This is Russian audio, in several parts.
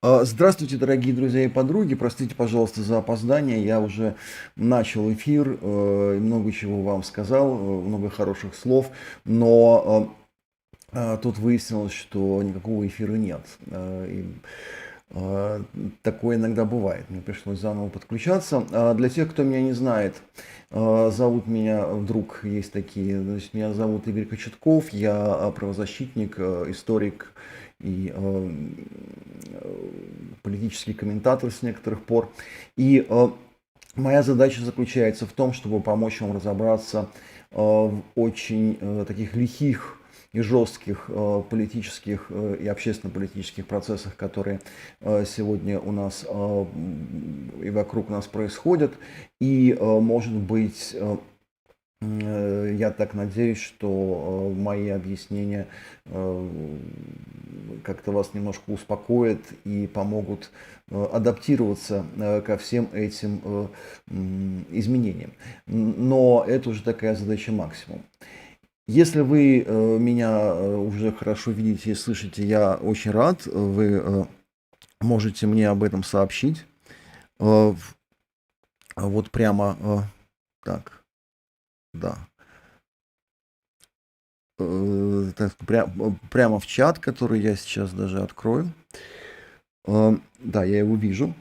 Здравствуйте, дорогие друзья и подруги. Простите, пожалуйста, за опоздание. Я уже начал эфир, много чего вам сказал, много хороших слов, но тут выяснилось, что никакого эфира нет. А, Такое иногда бывает. Мне пришлось заново подключаться. Для тех, кто меня не знает, зовут меня, вдруг есть такие, значит, меня зовут Игорь Кочетков, я правозащитник, историк и политический комментатор с некоторых пор. И моя задача заключается в том, чтобы помочь вам разобраться в очень таких лихих и жестких политических и общественно-политических процессах, которые сегодня у нас и вокруг нас происходят. И, может быть, я так надеюсь, что мои объяснения как-то вас немножко успокоят и помогут адаптироваться ко всем этим изменениям. Но это уже такая задача максимум. Если вы меня уже хорошо видите и слышите, я очень рад. Вы можете мне об этом сообщить. Вот прямо так, да. Так, прямо в чат, который я сейчас даже открою. Да, я его вижу.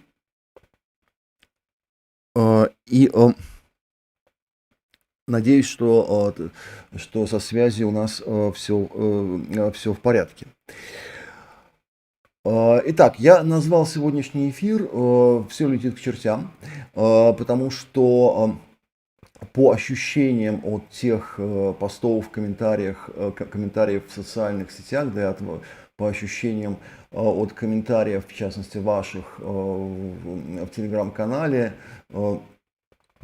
И надеюсь, что со связью у нас все в порядке. Итак, я назвал сегодняшний эфир «Все летит к чертям», потому что по ощущениям от тех постов, комментариев в социальных сетях, да, по ощущениям от комментариев, в частности, ваших в телеграм-канале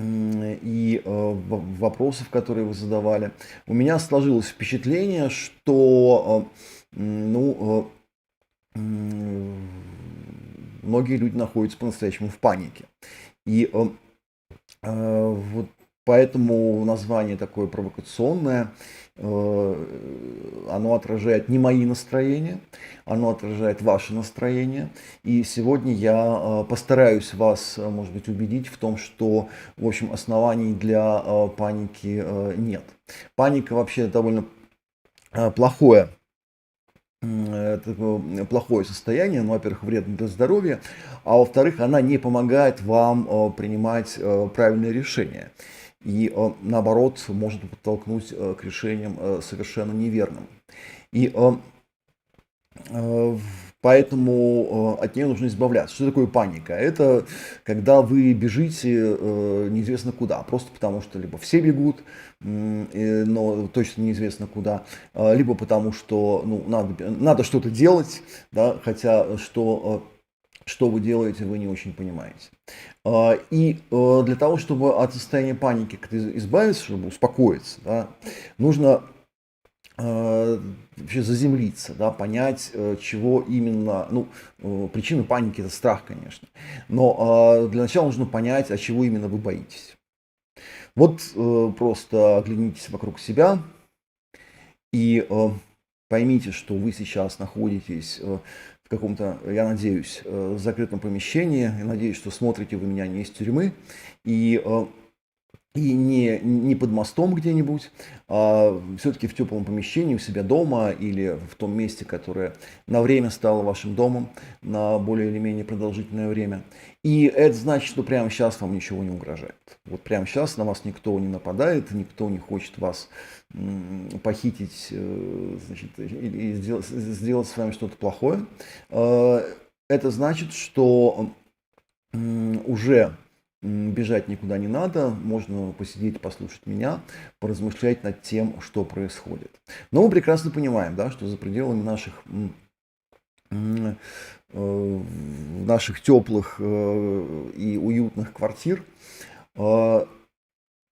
и вопросов, которые вы задавали, у меня сложилось впечатление, что многие люди находятся по-настоящему в панике. И вот поэтому название такое провокационное, оно отражает не мои настроения, оно отражает ваше настроение. И сегодня я постараюсь вас, может быть, убедить в том, что, в общем, оснований для паники нет. Паника вообще довольно плохое плохое состояние, ну, во-первых, вредно для здоровья, а во-вторых, она не помогает вам принимать правильные решения. И наоборот, может подтолкнуть к решениям совершенно неверным. И поэтому от нее нужно избавляться. Что такое паника? Это когда вы бежите неизвестно куда, просто потому что либо все бегут, но точно неизвестно куда, либо потому что надо что-то делать, да, хотя что вы делаете, вы не очень понимаете. И для того, чтобы от состояния паники избавиться, чтобы успокоиться, да, нужно вообще заземлиться, да, понять, чего именно, причина паники это страх, конечно, но для начала нужно понять, а чего именно вы боитесь. Вот просто оглянитесь вокруг себя и поймите, что вы сейчас находитесь в каком-то, я надеюсь, закрытом помещении, я надеюсь, что смотрите вы меня не из тюрьмы, и не под мостом где-нибудь, а все-таки в теплом помещении у себя дома или в том месте, которое на время стало вашим домом, на более или менее продолжительное время. И это значит, что прямо сейчас вам ничего не угрожает. Вот прямо сейчас на вас никто не нападает, никто не хочет вас похитить, значит, и сделать с вами что-то плохое. Это значит, что уже бежать никуда не надо, можно посидеть, послушать меня, поразмышлять над тем, что происходит. Но мы прекрасно понимаем, да, что за пределами наших теплых и уютных квартир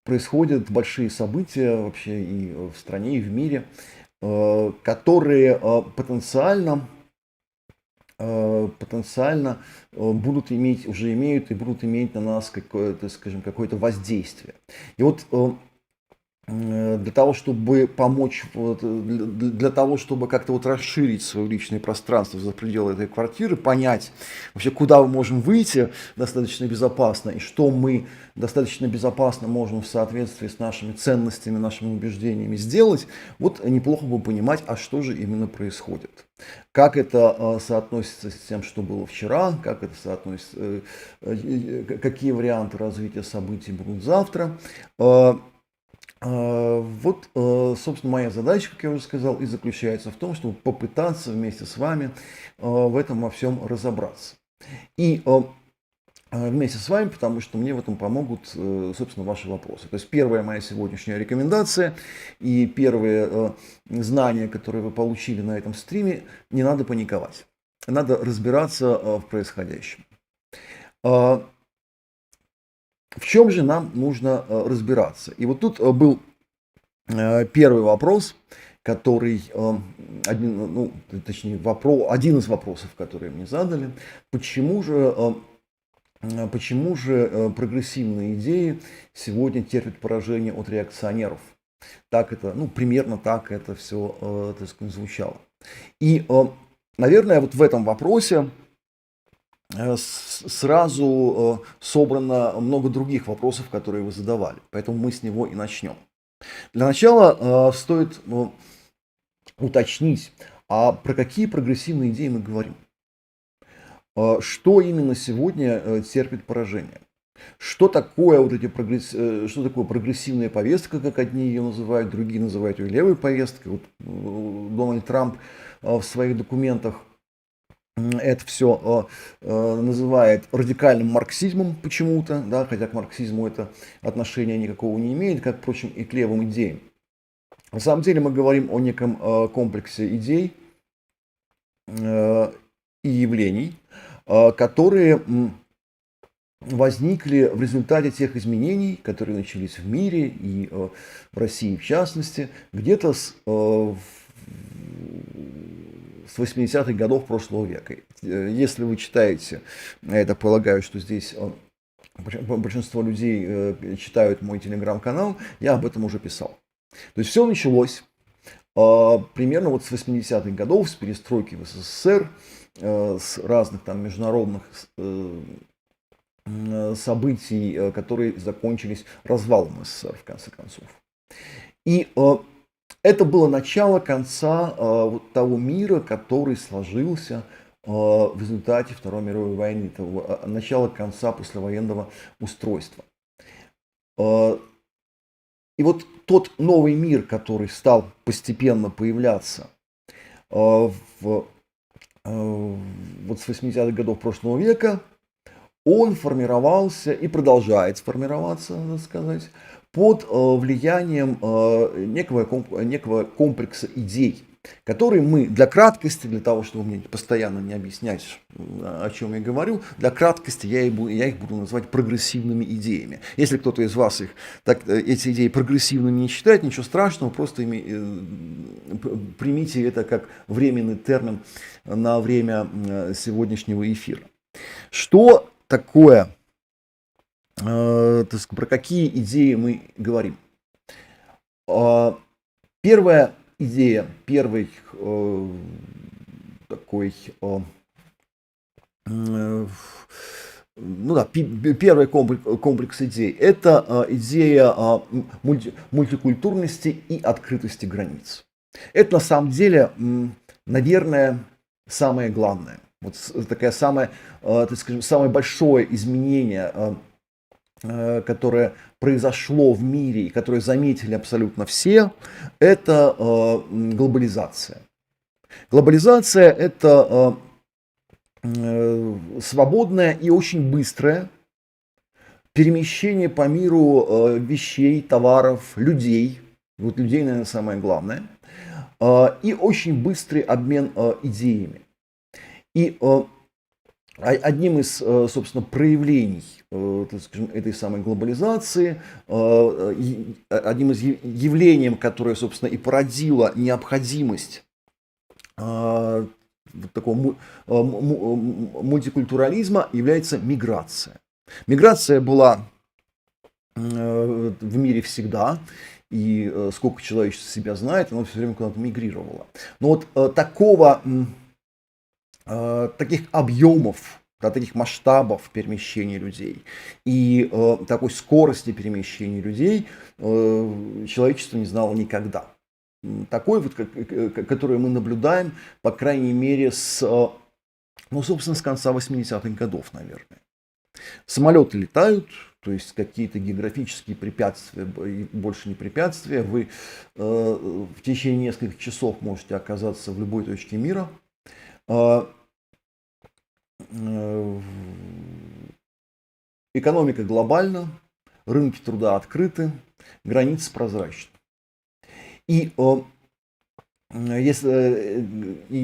происходят большие события вообще и в стране, и в мире, которые потенциально будут иметь, уже имеют и будут иметь на нас какое-то, скажем, какое-то воздействие. И вот для того, чтобы помочь, для того, чтобы как-то вот расширить свое личное пространство за пределы этой квартиры, понять вообще, куда мы можем выйти достаточно безопасно и что мы достаточно безопасно можем в соответствии с нашими ценностями, нашими убеждениями сделать, вот неплохо бы понимать, а что же именно происходит. Как это соотносится с тем, что было вчера, как это соотносится, какие варианты развития событий будут завтра. Вот, собственно, моя задача, как я уже сказал, и заключается в том, чтобы попытаться вместе с вами в этом во всем разобраться. И вместе с вами, потому что мне в этом помогут, собственно, ваши вопросы. То есть первая моя сегодняшняя рекомендация и первые знания, которые вы получили на этом стриме, не надо паниковать. Надо разбираться в происходящем. В чем же нам нужно разбираться? И вот тут был первый вопрос, который, один из вопросов, которые мне задали, почему же прогрессивные идеи сегодня терпят поражение от реакционеров? Так это, примерно так это все, так сказать, звучало. И, наверное, вот в этом вопросе сразу собрано много других вопросов, которые вы задавали. Поэтому мы с него и начнем. Для начала стоит уточнить, а про какие прогрессивные идеи мы говорим. Что именно сегодня терпит поражение? Что такое что такое прогрессивная повестка, как одни ее называют, другие называют ее левой повесткой. Вот Дональд Трамп в своих документах это все называет радикальным марксизмом почему-то, да, хотя к марксизму это отношения никакого не имеет, как, впрочем, и к левым идеям. На самом деле мы говорим о неком комплексе идей и явлений, которые возникли в результате тех изменений, которые начались в мире и в России в частности, где-то с 80-х годов прошлого века. Если вы читаете, я это полагаю, что здесь большинство людей читают мой телеграм-канал, я об этом уже писал. То есть все началось примерно вот с 80-х годов, с перестройки в СССР, с разных там международных событий, которые закончились развалом СССР в конце концов. И это было начало конца вот того мира, который сложился в результате Второй мировой войны, начало конца послевоенного устройства. И вот тот новый мир, который стал постепенно появляться вот с 80-х годов прошлого века, он формировался и продолжает формироваться, надо сказать, под влиянием некого комплекса идей, которые мы для краткости, для того, чтобы мне постоянно не объяснять, о чем я говорю, для краткости я их буду называть прогрессивными идеями. Если кто-то из вас эти идеи прогрессивными не считает, ничего страшного, просто примите это как временный термин на время сегодняшнего эфира. Что такое, про какие идеи мы говорим? Первая идея, первый такой, первый комплекс идей – это идея мультикультурности и открытости границ. Это на самом деле, наверное, самое главное. Вот такое самое большое изменение, которое произошло в мире и которое заметили абсолютно все, это глобализация. Глобализация – это свободное и очень быстрое перемещение по миру вещей, товаров, людей. Вот людей, наверное, самое главное. И очень быстрый обмен идеями. И одним из, собственно, проявлений, этой самой глобализации, одним из явлений, которое, собственно, и породило необходимость такого мультикультурализма, является миграция. Миграция была в мире всегда, и сколько человечество себя знает, оно все время куда-то мигрировало. Но вот таких объемов, да, таких масштабов перемещения людей и такой скорости перемещения людей человечество не знало никогда. Такой вот, который мы наблюдаем, по крайней мере, собственно, с конца 80-х годов, наверное. Самолеты летают, то есть какие-то географические препятствия, больше не препятствия. Вы в течение нескольких часов можете оказаться в любой точке мира. Экономика глобальна, рынки труда открыты, границы прозрачны. И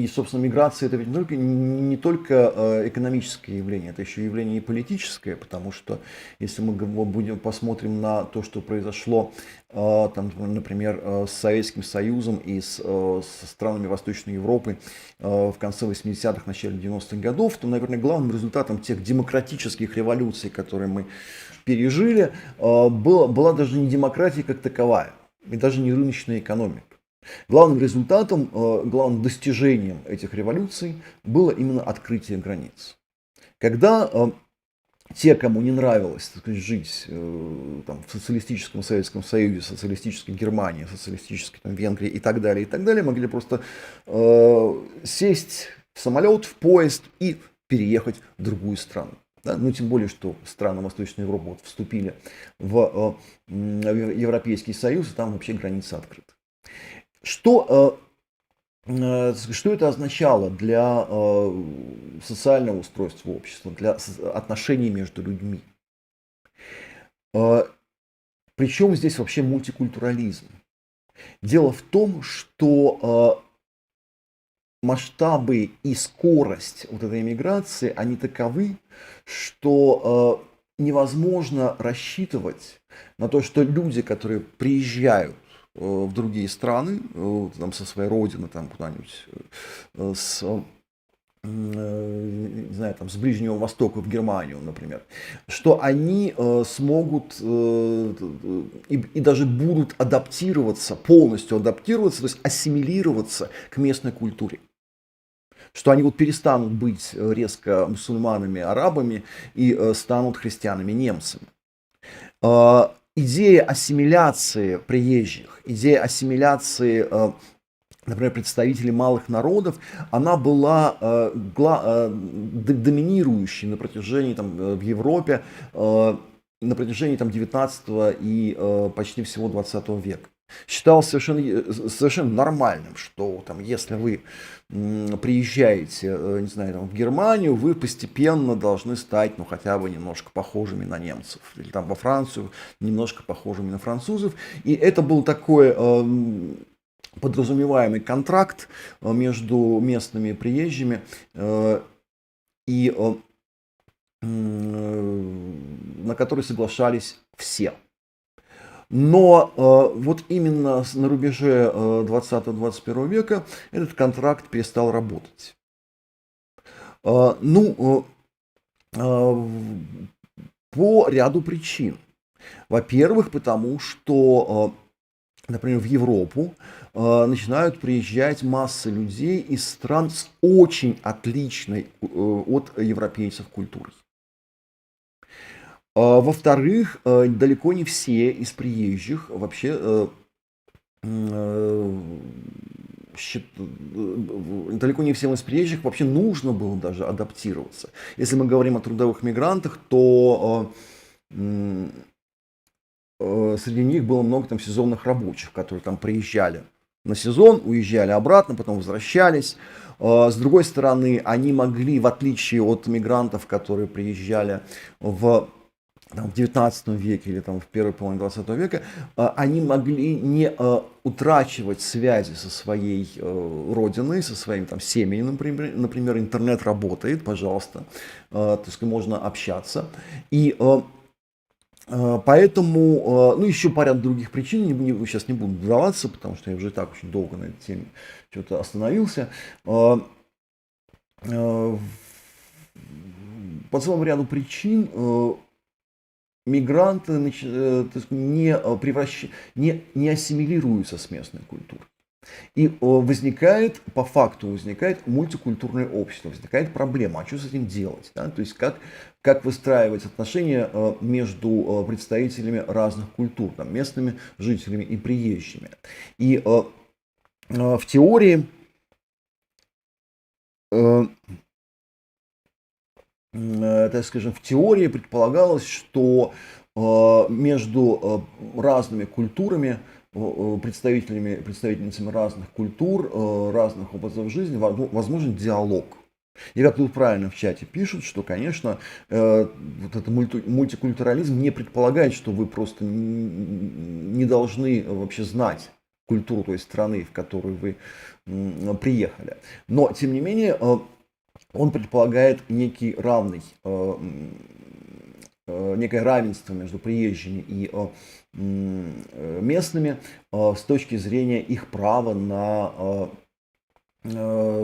собственно, миграция это ведь не только экономическое явление, это еще явление и политическое, потому что если мы посмотрим на то, что произошло, там, например, с Советским Союзом и со странами Восточной Европы в конце 80-х, начале 90-х годов, то, наверное, главным результатом тех демократических революций, которые мы пережили, была даже не демократия как таковая, и даже не рыночная экономика. Главным результатом, главным достижением этих революций было именно открытие границ. Когда те, кому не нравилось, так сказать, жить в социалистическом Советском Союзе, социалистической Германии, социалистической Венгрии и так далее, могли просто сесть в самолет, в поезд и переехать в другую страну. Да? Ну, тем более, что страны Восточной Европы вступили в Европейский Союз, и там вообще границы открыты. Что это означало для социального устройства общества, для отношений между людьми? Причем здесь вообще мультикультурализм? Дело в том, что масштабы и скорость вот этой миграции, они таковы, что невозможно рассчитывать на то, что люди, которые приезжают в другие страны, там, со своей родины, там, куда-нибудь, не знаю, там, с Ближнего Востока в Германию, например, что они смогут и даже будут адаптироваться, полностью адаптироваться, то есть ассимилироваться к местной культуре. Что они вот перестанут быть резко мусульманами, арабами и станут христианами, немцами. Идея ассимиляции приезжих, идея ассимиляции, например, представителей малых народов, она была доминирующей на протяжении в Европе на протяжении 19 и почти всего 20 века. Считалось совершенно нормальным, что если вы приезжаете, не знаю, в Германию, вы постепенно должны стать, хотя бы немножко похожими на немцев, или во Францию немножко похожими на французов. И это был такой подразумеваемый контракт между местными приезжими и на который соглашались все. Но вот именно на рубеже 20-21 века этот контракт перестал работать. По ряду причин. Во-первых, потому что, например, в Европу начинают приезжать массы людей из стран с очень отличной от европейцев культурой. Во-вторых, далеко не все из приезжих вообще далеко не всем из приезжих вообще нужно было даже адаптироваться. Если мы говорим о трудовых мигрантах, то среди них было много сезонных рабочих, которые приезжали на сезон, уезжали обратно, потом возвращались. С другой стороны, они могли, в отличие от мигрантов, которые приезжали в 19 веке или в первой половине 20 века, они могли не утрачивать связи со своей родиной, со своими семьями, например, интернет работает, пожалуйста, так сказать, можно общаться. И поэтому, еще по ряду других причин, сейчас не буду вдаваться, потому что я уже и так очень долго на этой теме что-то остановился. По целому ряду причин мигранты так сказать, не ассимилируются с местной культурой. И по факту возникает мультикультурное общество, возникает проблема, а что с этим делать? Да? То есть как выстраивать отношения между представителями разных культур, там, местными жителями и приезжими. И в теории так скажем, в теории предполагалось, что между разными культурами, представительницами разных культур, разных образов жизни возможен диалог. И как тут правильно в чате пишут, что, конечно, вот этот мультикультурализм не предполагает, что вы просто не должны вообще знать культуру той страны, в которую вы приехали. Но, тем не менее, он предполагает некое равенство между приезжими и местными с точки зрения их права на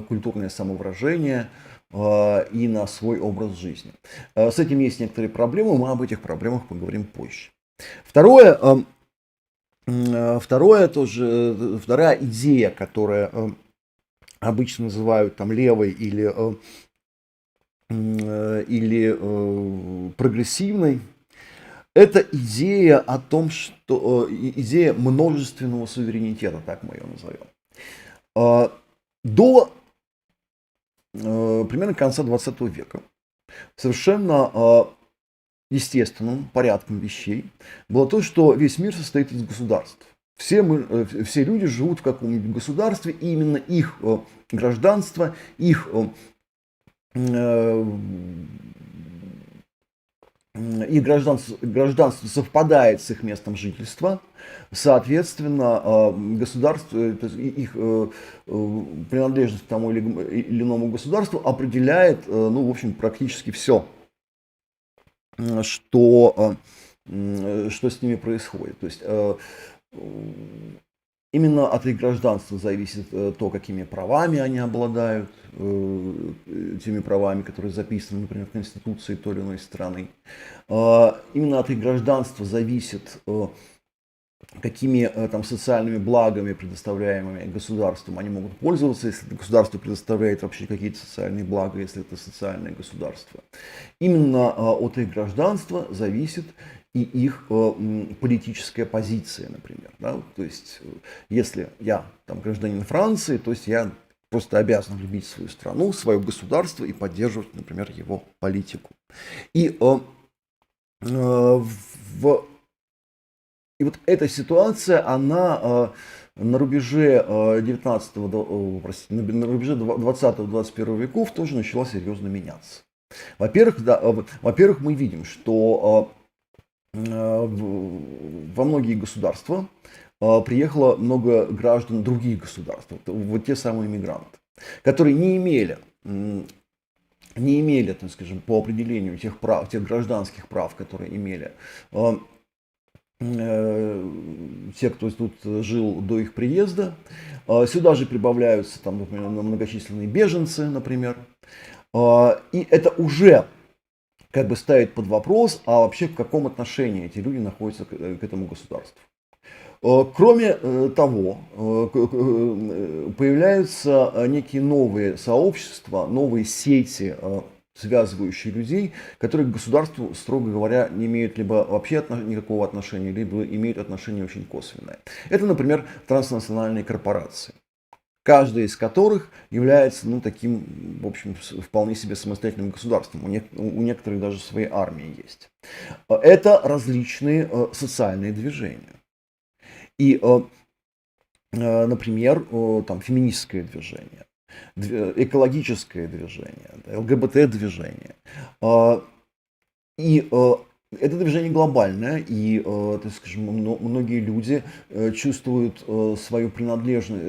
культурное самовыражение и на свой образ жизни. С этим есть некоторые проблемы, мы об этих проблемах поговорим позже. Вторая идея, которая обычно называют там левой или прогрессивной, это идея о том, что идея множественного суверенитета, так мы ее назовем. До примерно конца 20 века совершенно естественным порядком вещей было то, что весь мир состоит из государств. Все люди живут в каком-нибудь государстве, и именно их гражданство, их гражданство совпадает с их местом жительства, соответственно, государство, то есть их принадлежность к тому или иному государству определяет, ну, в общем, практически все, что с ними происходит. То есть именно от их гражданства зависит то, какими правами они обладают, теми правами, которые записаны, например, в Конституции той или иной страны. Именно от их гражданства зависит, какими там социальными благами, предоставляемыми государством, они могут пользоваться, если это государство предоставляет вообще какие-то социальные блага, если это социальное государство. Именно от их гражданства зависит и их политическая позиция, например. Да? То есть, если я там гражданин Франции, то есть я просто обязан любить свою страну, свое государство и поддерживать, например, его политику. И вот эта ситуация, она на рубеже 20-21 веков тоже начала серьезно меняться. Во-первых, мы видим, что во многие государства приехало много граждан других государств, вот те самые мигранты, которые не имели, так скажем, по определению тех гражданских прав, которые имели те, кто тут жил до их приезда. Сюда же прибавляются там, например, многочисленные беженцы, например. И это уже как бы ставит под вопрос, а вообще в каком отношении эти люди находятся к этому государству. Кроме того, появляются некие новые сообщества, новые сети, связывающие людей, которые к государству, строго говоря, не имеют либо вообще никакого отношения, либо имеют отношение очень косвенное. Это, например, транснациональные корпорации, каждая из которых является, ну, таким, в общем, вполне себе самостоятельным государством. У некоторых даже свои армии есть. Это различные социальные движения. И, например, там, феминистское движение, экологическое движение, ЛГБТ-движение. И это движение глобальное, и, так скажем, многие люди чувствуют свою принадлежность.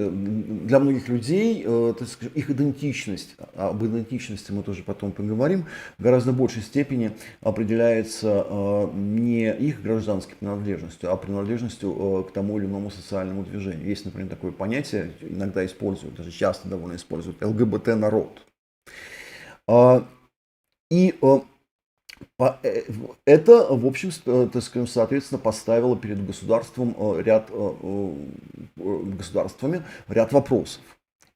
Для многих людей, так скажем, их идентичность, об идентичности мы тоже потом поговорим, в гораздо большей степени определяется не их гражданской принадлежностью, а принадлежностью к тому или иному социальному движению. Есть, например, такое понятие, иногда используют, даже часто довольно используют, ЛГБТ-народ. И Это, в общем, так скажем, соответственно, поставило перед государством государствами ряд вопросов.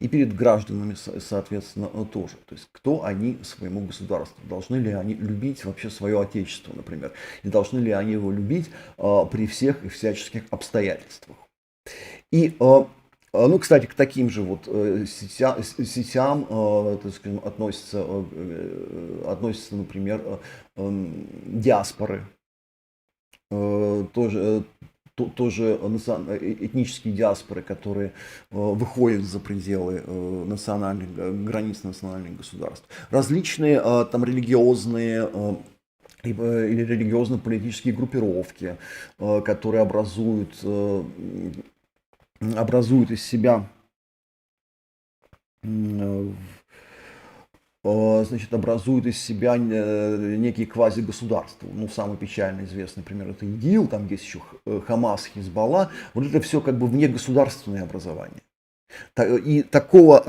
И перед гражданами, соответственно, тоже. То есть, кто они своему государству? Должны ли они любить вообще свое отечество, например? И должны ли они его любить при всех и всяческих обстоятельствах? И, ну, кстати, к таким же вот сетям, так скажем, относятся, например, диаспоры, тоже этнические диаспоры, которые выходят за пределы границ национальных государств. Различные там религиозные или религиозно-политические группировки, которые образуют из себя некие квазигосударства. Ну, самый печально известный пример — это ИГИЛ, там есть еще Хамас, Хизбалла. Вот это все как бы внегосударственное образование. И такого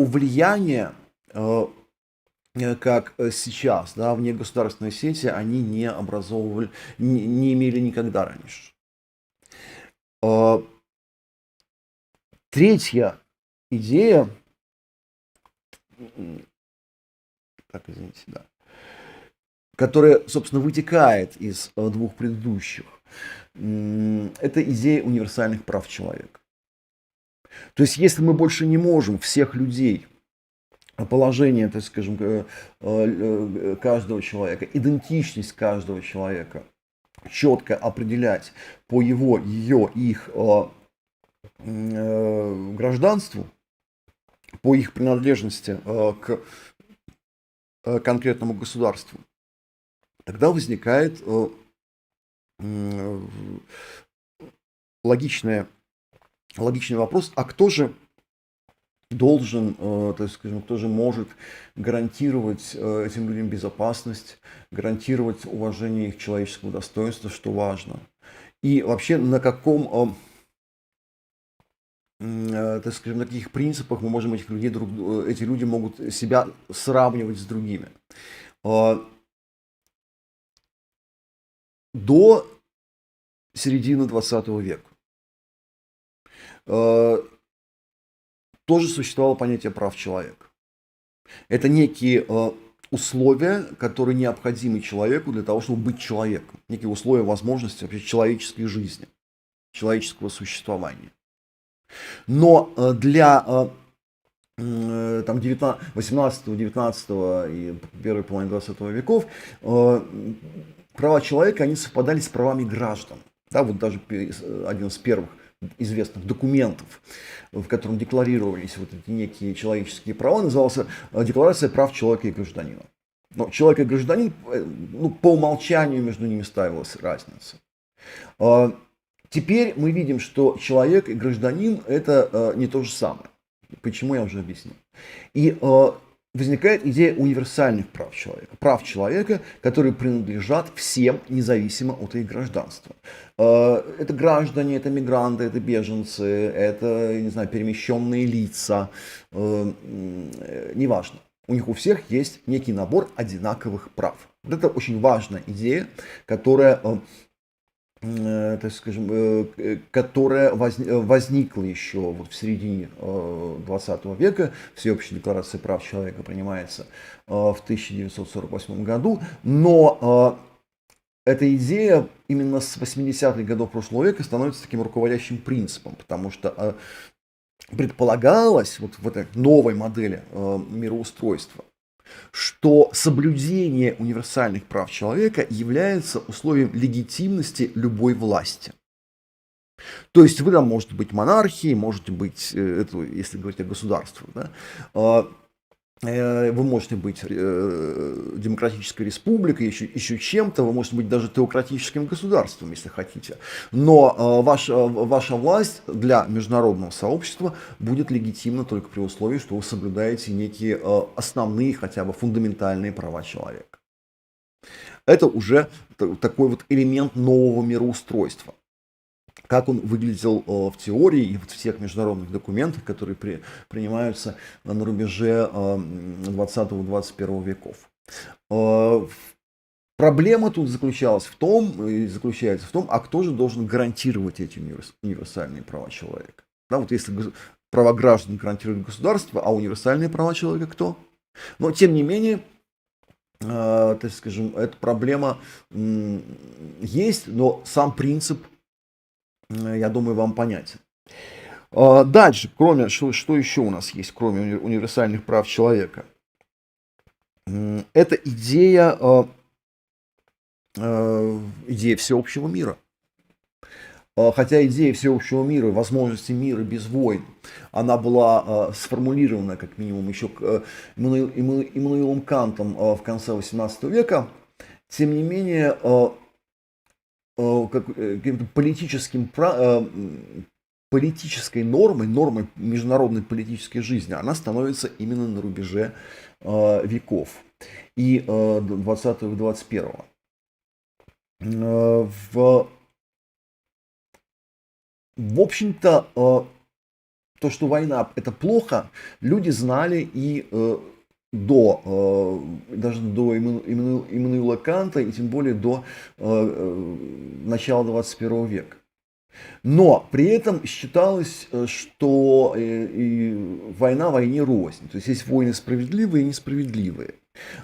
влияния, как сейчас, да, внегосударственные сети, они не имели никогда раньше. Третья идея, которая, собственно, вытекает из двух предыдущих, это идея универсальных прав человека. То есть, если мы больше не можем всех людей, положение, так скажем, каждого человека, идентичность каждого человека четко определять по их гражданству, по их принадлежности к конкретному государству, тогда возникает логичный вопрос: а кто же должен, так скажем, кто же может гарантировать этим людям безопасность, гарантировать уважение их человеческого достоинства, что важно? И вообще на каком, так скажем, на каких принципах мы можем эти люди могут себя сравнивать с другими? До середины 20 века тоже существовало понятие прав человека. Это некие условия, которые необходимы человеку для того, чтобы быть человеком. Некие условия возможности вообще человеческой жизни, человеческого существования. Но для 18, 19 и первой половины 20 веков права человека, они совпадали с правами граждан. Да, вот даже один из первых известных документов, в котором декларировались вот эти некие человеческие права, назывался «Декларация прав человека и гражданина». Но человек и гражданин, ну, по умолчанию между ними ставилась разница. Теперь мы видим, что человек и гражданин — это не то же самое. Почему, я уже объяснил. И возникает идея универсальных прав человека, которые принадлежат всем, независимо от их гражданства. Это граждане, это мигранты, это беженцы, это, не знаю, перемещенные лица, неважно. У них у всех есть некий набор одинаковых прав. Вот это очень важная идея, которая, так скажем, которая возникла еще вот в середине 20 века. Всеобщая декларация прав человека принимается в 1948 году, но эта идея именно с 80-х годов прошлого века становится таким руководящим принципом, потому что предполагалось вот в этой новой модели мироустройства, что соблюдение универсальных прав человека является условием легитимности любой власти. То есть вы там можете быть монархией, можете быть, если говорить о государстве, да, вы можете быть демократической республикой, еще чем-то, вы можете быть даже теократическим государством, если хотите. Но ваша власть для международного сообщества будет легитимна только при условии, что вы соблюдаете некие основные, хотя бы фундаментальные права человека. Это уже такой вот элемент нового мироустройства. Как он выглядел в теории и в всех международных документах, которые принимаются на рубеже 20-21 веков. Э, Проблема тут заключалась в том, и заключается в том, а кто же должен гарантировать эти универсальные права человека? Да, вот если права граждан гарантирует государство, а универсальные права человека кто? Но тем не менее, так скажем, эта проблема есть, но сам принцип, я думаю, вам понятен. Дальше, кроме, что еще у нас есть, кроме универсальных прав человека? Это идея всеобщего мира. Хотя идея всеобщего мира, возможности мира без войн, она была сформулирована, как минимум, еще Иммануилом Кантом в конце XVIII века, тем не менее, каким-то политической нормой международной политической жизни, она становится именно на рубеже веков и 20 и 21. В общем-то, то, что война это плохо, люди знали и даже до Иммануила Канта, и тем более до начала 21 века. Но при этом считалось, что война войне рознь. То есть есть войны справедливые и несправедливые.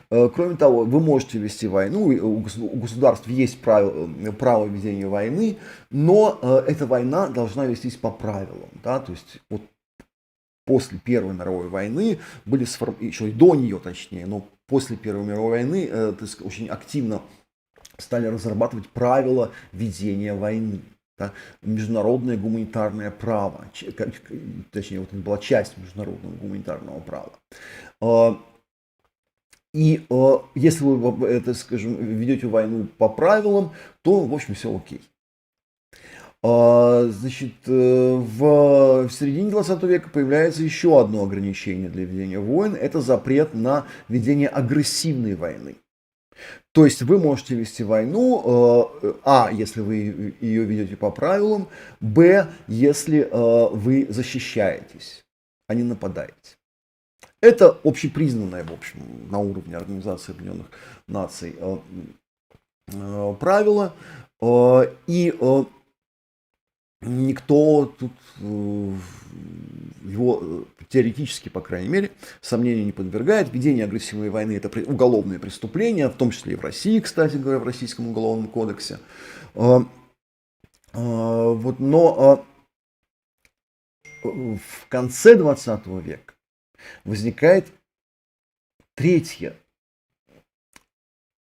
Кроме того, вы можете вести войну, у государств есть право ведения войны, но эта война должна вестись по правилам. Да? То есть вот после Первой мировой войны были еще и до нее точнее, но после Первой мировой войны очень активно стали разрабатывать правила ведения войны. Да, международное гуманитарное право, точнее, вот это была часть международного гуманитарного права. И если вы, это, скажем, ведете войну по правилам, то, в общем, все окей. Значит, в середине 20 века появляется еще одно ограничение для ведения войн. Это запрет на ведение агрессивной войны. То есть вы можете вести войну, если вы ее ведете по правилам, если вы защищаетесь, а не нападаете. Это общепризнанное, в общем, на уровне Организации Объединенных Наций правило, и никто тут его теоретически, по крайней мере, сомнению не подвергает. Ведение агрессивной войны – это уголовное преступление, в том числе и в России, кстати говоря, в Российском уголовном кодексе. Но в конце 20 века возникает третье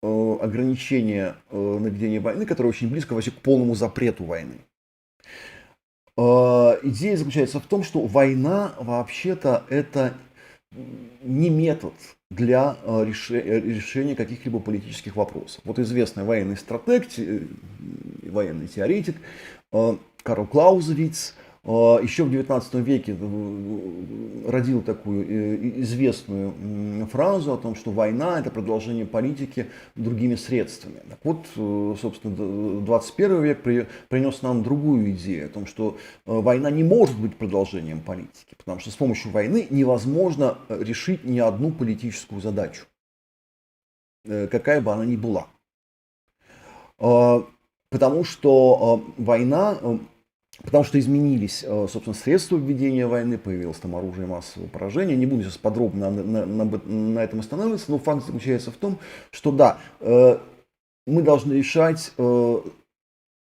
ограничение на ведение войны, которое очень близко вообще к полному запрету войны. Идея заключается в том, что война вообще-то это не метод для решения каких-либо политических вопросов. Вот известный военный стратег, военный теоретик Карл Клаузевиц еще в 19 веке родил такую известную фразу о том, что война – это продолжение политики другими средствами. Так вот, собственно, 21 век принес нам другую идею о том, что война не может быть продолжением политики, потому что с помощью войны невозможно решить ни одну политическую задачу, какая бы она ни была. Потому что изменились, собственно, средства ведения войны, появилось там оружие массового поражения. Не буду сейчас подробно на этом останавливаться, но факт заключается в том, что да, мы должны решать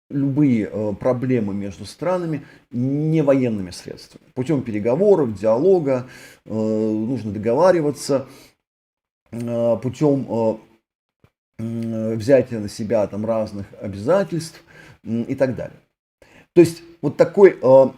любые проблемы между странами не военными средствами. Путем переговоров, диалога, нужно договариваться, путем взятия на себя там разных обязательств и так далее. То есть вот такой, по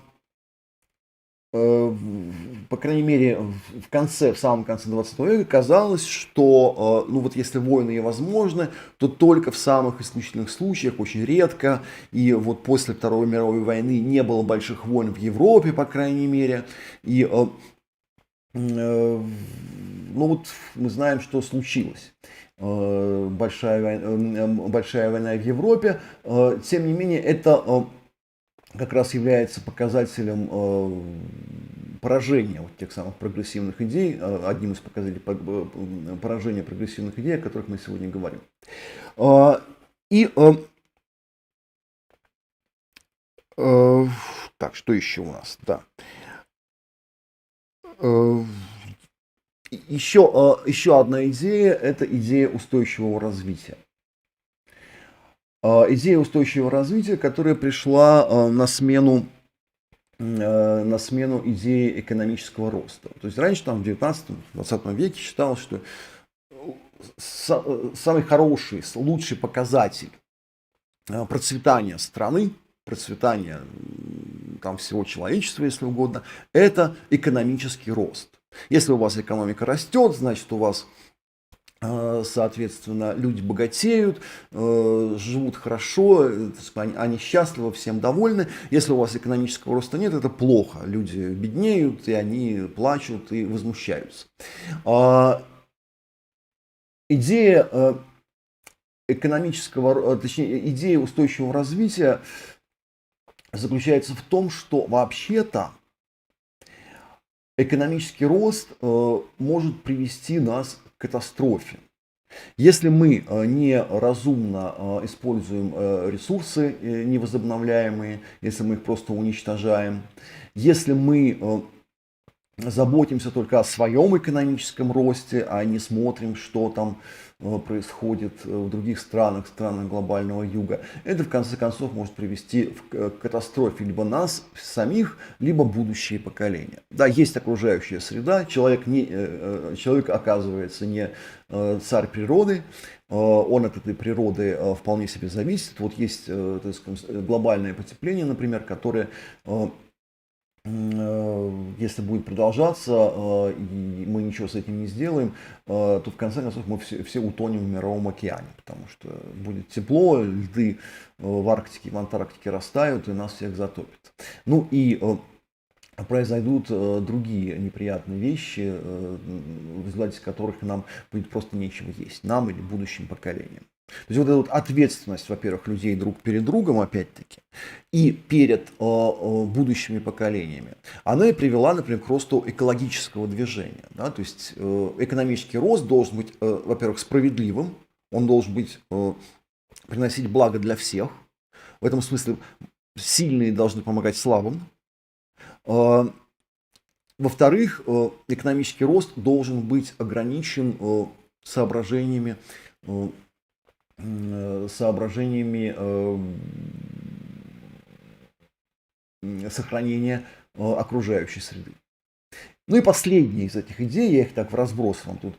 крайней мере, в самом конце 20 века казалось, что если войны возможны, то только в самых исключительных случаях, очень редко. И вот после Второй мировой войны не было больших войн в Европе, по крайней мере. И мы знаем, что случилось. Большая война в Европе. Тем не менее, это как раз является показателем поражения вот тех самых прогрессивных идей, одним из показателей поражения прогрессивных идей, о которых мы сегодня говорим. И так, что еще у нас? Да. Еще одна идея – это идея устойчивого развития. Идея устойчивого развития, которая пришла на смену идеи экономического роста. То есть раньше, там, в 19-20 веке считалось, что самый хороший, лучший показатель процветания страны, процветания там, всего человечества, если угодно, это экономический рост. Если у вас экономика растет, значит у вас, соответственно, люди богатеют, живут хорошо, они счастливы, всем довольны. Если у вас экономического роста нет, это плохо. Люди беднеют, и они плачут и возмущаются. Идея идея устойчивого развития заключается в том, что вообще-то экономический рост может привести нас к катастрофе. Если мы неразумно используем ресурсы невозобновляемые, если мы их просто уничтожаем, если мы заботимся только о своем экономическом росте, а не смотрим, что там происходит в других странах глобального юга, это в конце концов может привести к катастрофе либо нас самих, либо будущие поколения. Да, есть окружающая среда, человек оказывается не царь природы, он от этой природы вполне себе зависит. Вот есть, так сказать, глобальное потепление, например, которое, если будет продолжаться, и мы ничего с этим не сделаем, то в конце концов мы все утонем в мировом океане, потому что будет тепло, льды в Арктике, в Антарктике растают и нас всех затопит. Ну и произойдут другие неприятные вещи, в результате которых нам будет просто нечего есть, нам или будущим поколениям. То есть вот эта вот ответственность, во-первых, людей друг перед другом, опять-таки, и перед будущими поколениями, она и привела, например, к росту экологического движения. Да? То есть экономический рост должен быть, во-первых, справедливым, он должен быть, приносить благо для всех. В этом смысле сильные должны помогать слабым. Во-вторых, экономический рост должен быть ограничен соображениями сохранения окружающей среды. Ну и последняя из этих идей, я их так в разброс вам тут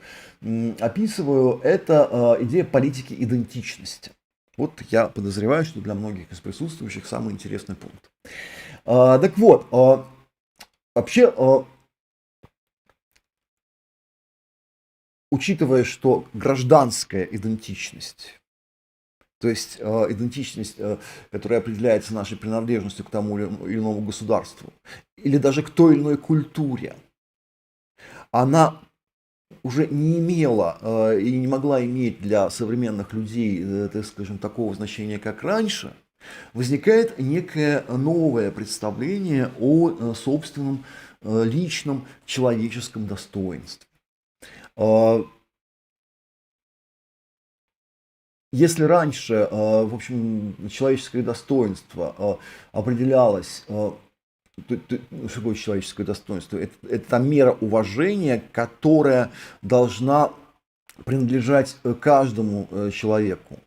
описываю, это идея политики идентичности. Вот я подозреваю, что для многих из присутствующих самый интересный пункт. Так вот, вообще, учитывая, что гражданская идентичность, то есть идентичность, которая определяется нашей принадлежностью к тому или иному государству, или даже к той или иной культуре, она уже не имела и не могла иметь для современных людей, так скажем, такого значения, как раньше, возникает некое новое представление о собственном личном человеческом достоинстве. Если раньше, в общем, человеческое достоинство определялось, что такое человеческое достоинство? Это мера уважения, которая должна принадлежать каждому человеку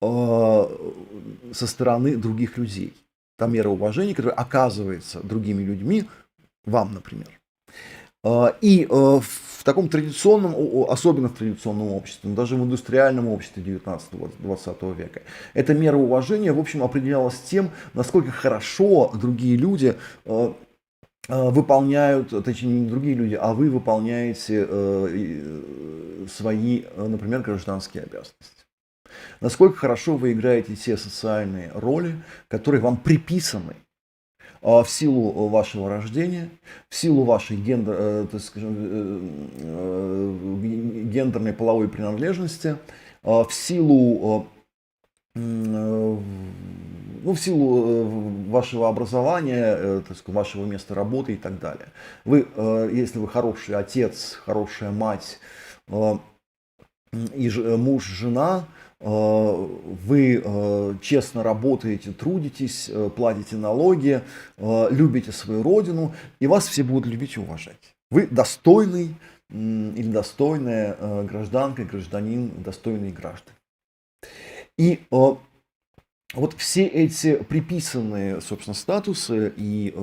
со стороны других людей. Та мера уважения, которая оказывается другими людьми, вам, например. И в таком традиционном, особенно в традиционном обществе, даже в индустриальном обществе 19-20 века, эта мера уважения, в общем, определялась тем, насколько хорошо другие люди выполняют, точнее, не другие люди, а вы выполняете свои, например, гражданские обязанности. Насколько хорошо вы играете те социальные роли, которые вам приписаны в силу вашего рождения, в силу вашей гендерной половой принадлежности, в силу ну, в силу вашего образования, так сказать, вашего места работы и так далее. Вы, если вы хороший отец, хорошая мать, и муж, жена, вы честно работаете, трудитесь, платите налоги, любите свою родину, и вас все будут любить и уважать. Вы достойный или достойная гражданка, гражданин, достойные граждане. И вот все эти приписанные, собственно, статусы и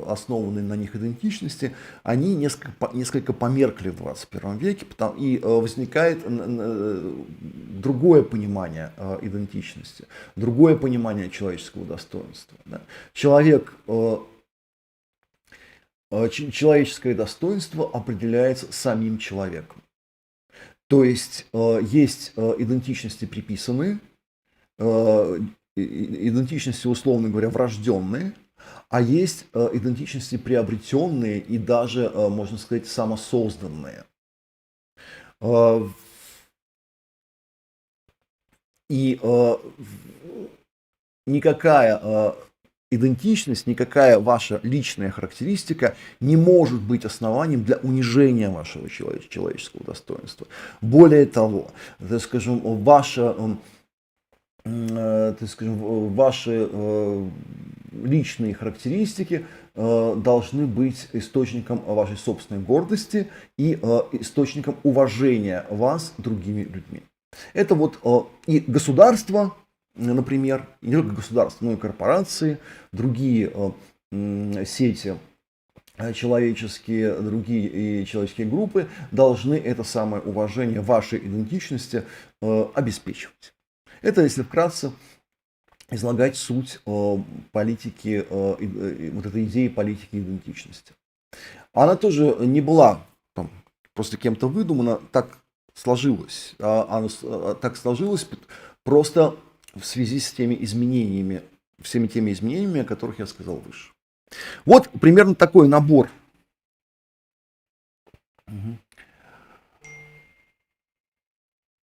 основанные на них идентичности, они несколько померкли в 21 веке, и возникает другое понимание идентичности, другое понимание человеческого достоинства. Да? Человеческое достоинство определяется самим человеком. То есть есть идентичности приписанные, идентичности, условно говоря, врожденные, а есть идентичности приобретенные и даже, можно сказать, самосозданные. И никакая идентичность, никакая ваша личная характеристика не может быть основанием для унижения вашего человеческого достоинства. Более того, так скажем, ваши личные характеристики должны быть источником вашей собственной гордости и источником уважения вас другими людьми. Это вот и государство, например, и не только государство, но и корпорации, другие сети человеческие, другие человеческие группы должны это самое уважение вашей идентичности обеспечивать. Это, если вкратце, излагать суть политики, вот этой идеи политики идентичности. Она тоже не была там, просто кем-то выдумана, так сложилось. Так сложилось просто в связи с теми изменениями, всеми теми изменениями, о которых я сказал выше. Вот примерно такой набор.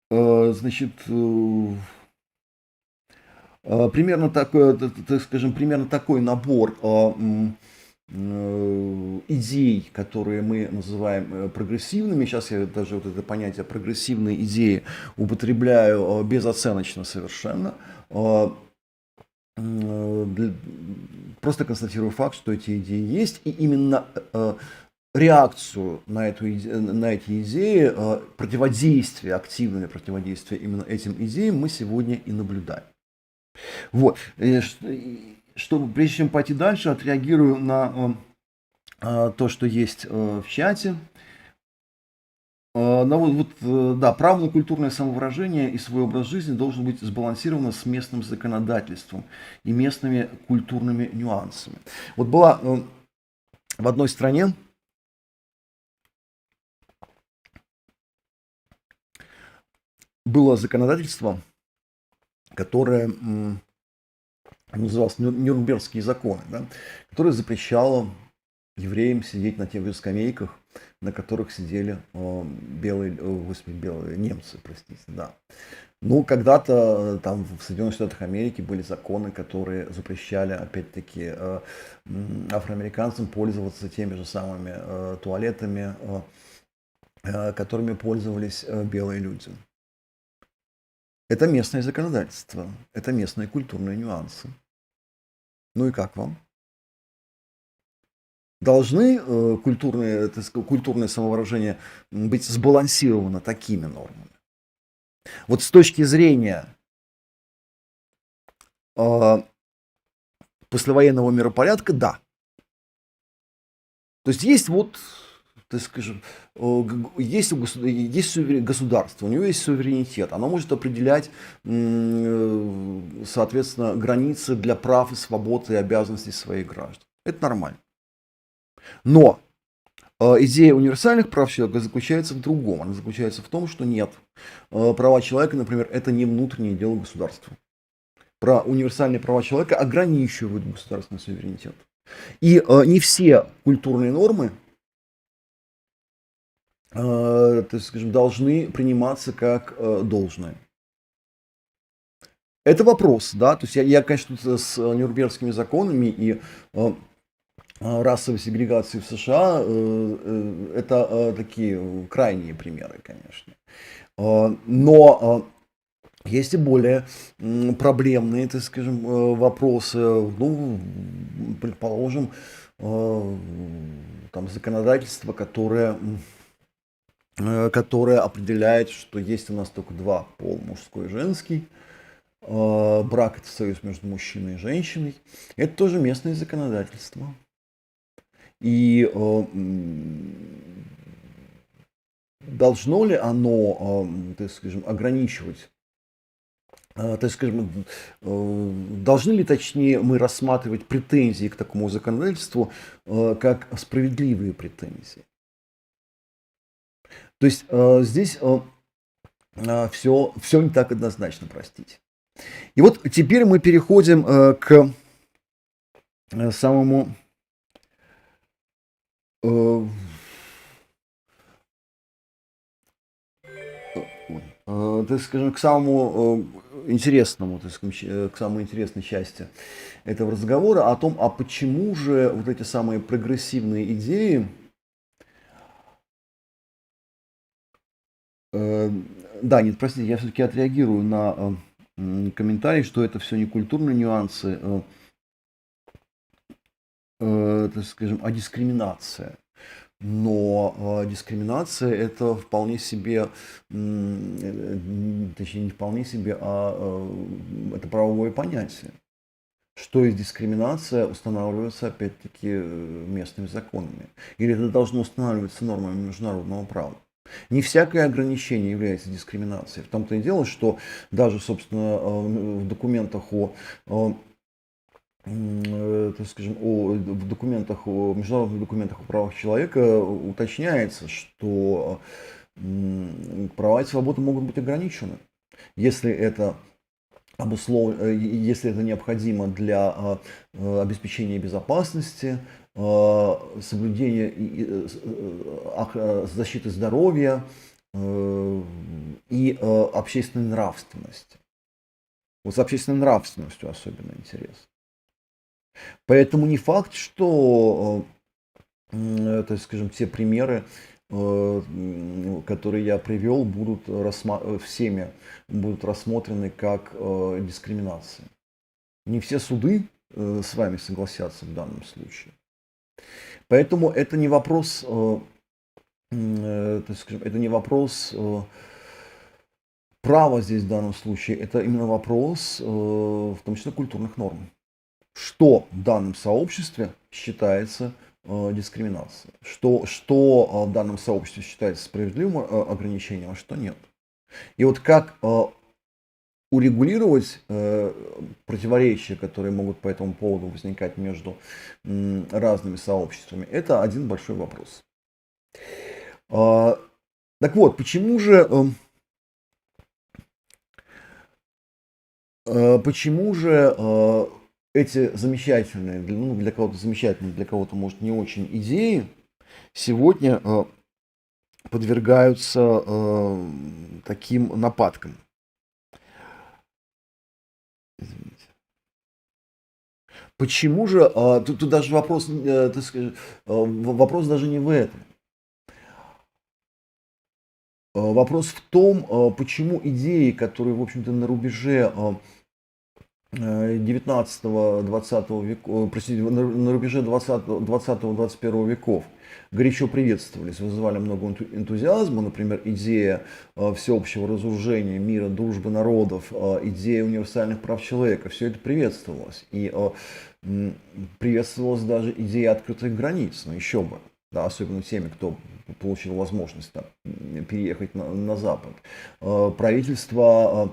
Значит, примерно такой, так скажем, примерно такой набор идей, которые мы называем прогрессивными. Сейчас я даже вот это понятие прогрессивные идеи употребляю безоценочно совершенно. Просто констатирую факт, что эти идеи есть, и именно реакцию на эти идеи, противодействие, активное противодействие именно этим идеям мы сегодня и наблюдаем. Вот. Прежде чем пойти дальше, отреагирую на то, что есть в чате. Да, право на культурное самовыражение и свой образ жизни должен быть сбалансировано с местным законодательством и местными культурными нюансами. Вот была в одной стране было законодательство, которое называлось Нюрнбергские законы, да, которое запрещало евреям сидеть на тех же скамейках, на которых сидели белые немцы, простите, да. Ну, когда-то там в Соединенных Штатах Америки были законы, которые запрещали, опять-таки, афроамериканцам пользоваться теми же самыми туалетами, которыми пользовались белые люди. Это местное законодательство, это местные культурные нюансы. Ну и как вам? Должны культурное самовыражение быть сбалансировано такими нормами? Вот с точки зрения послевоенного миропорядка, да. То есть есть вот, так скажем, есть государство, у него есть суверенитет, оно может определять, соответственно, границы для прав и свобод и обязанностей своих граждан. Это нормально. Но идея универсальных прав человека заключается в другом. Она заключается в том, что нет. Права человека, например, это не внутреннее дело государства. Универсальные права человека ограничивают государственный суверенитет. И не все культурные нормы, так скажем, должны приниматься как должное. Это вопрос, да, то есть я конечно, тут с Нюрнбергскими законами и расовой сегрегации в США, это такие крайние примеры, конечно. Но есть и более проблемные, так скажем, вопросы. Ну, предположим, там законодательство, которое определяет, что есть у нас только два пола, мужской и женский. Брак – это союз между мужчиной и женщиной. Это тоже местное законодательство. И должно ли оно, так скажем, ограничивать, так скажем, должны ли, точнее, мы рассматривать претензии к такому законодательству как справедливые претензии? То есть здесь все не так однозначно, простите. И вот теперь мы переходим к самому так скажем, к самому интересному, так скажем, к самой интересной части этого разговора о том, а почему же вот эти самые прогрессивные идеи, да, нет, простите, я все-таки отреагирую на комментарий, что это все не культурные нюансы, так скажем, а дискриминация. Но дискриминация это вполне себе, точнее не вполне себе, это правовое понятие. Что есть дискриминация, устанавливается опять-таки местными законами. Или это должно устанавливаться нормами международного права. Не всякое ограничение является дискриминацией. В том-то и дело, что даже, собственно, в документах так скажем, в документах, международных документах о правах человека уточняется, что права и свободы могут быть ограничены, если это если это необходимо для обеспечения безопасности, соблюдения защиты здоровья и общественной нравственности. Вот с общественной нравственностью особенно интересно. Поэтому не факт, что, так скажем, те примеры, которые я привел, всеми будут рассмотрены как дискриминация. Не все суды с вами согласятся в данном случае. Поэтому это не вопрос, так скажем, это не вопрос права здесь в данном случае, это именно вопрос, в том числе, культурных норм. Что в данном сообществе считается дискриминацией, что в данном сообществе считается справедливым ограничением, а что нет. И вот как урегулировать противоречия, которые могут по этому поводу возникать между разными сообществами, это один большой вопрос. Так вот, почему же эти замечательные, для кого-то замечательные, для кого-то, может, не очень идеи, сегодня подвергаются таким нападкам? Извините. Почему же, тут даже вопрос, так сказать, вопрос даже не в этом. Вопрос в том, почему идеи, которые, в общем-то, на рубеже 19-20 веков, простите, на рубеже 20-21 веков горячо приветствовались, вызывали много энтузиазма, например, идея всеобщего разоружения, мира, дружбы народов, идея универсальных прав человека, все это приветствовалось. И приветствовалась даже идея открытых границ, но еще бы, да, особенно теми, кто получил возможность переехать на Запад. Правительство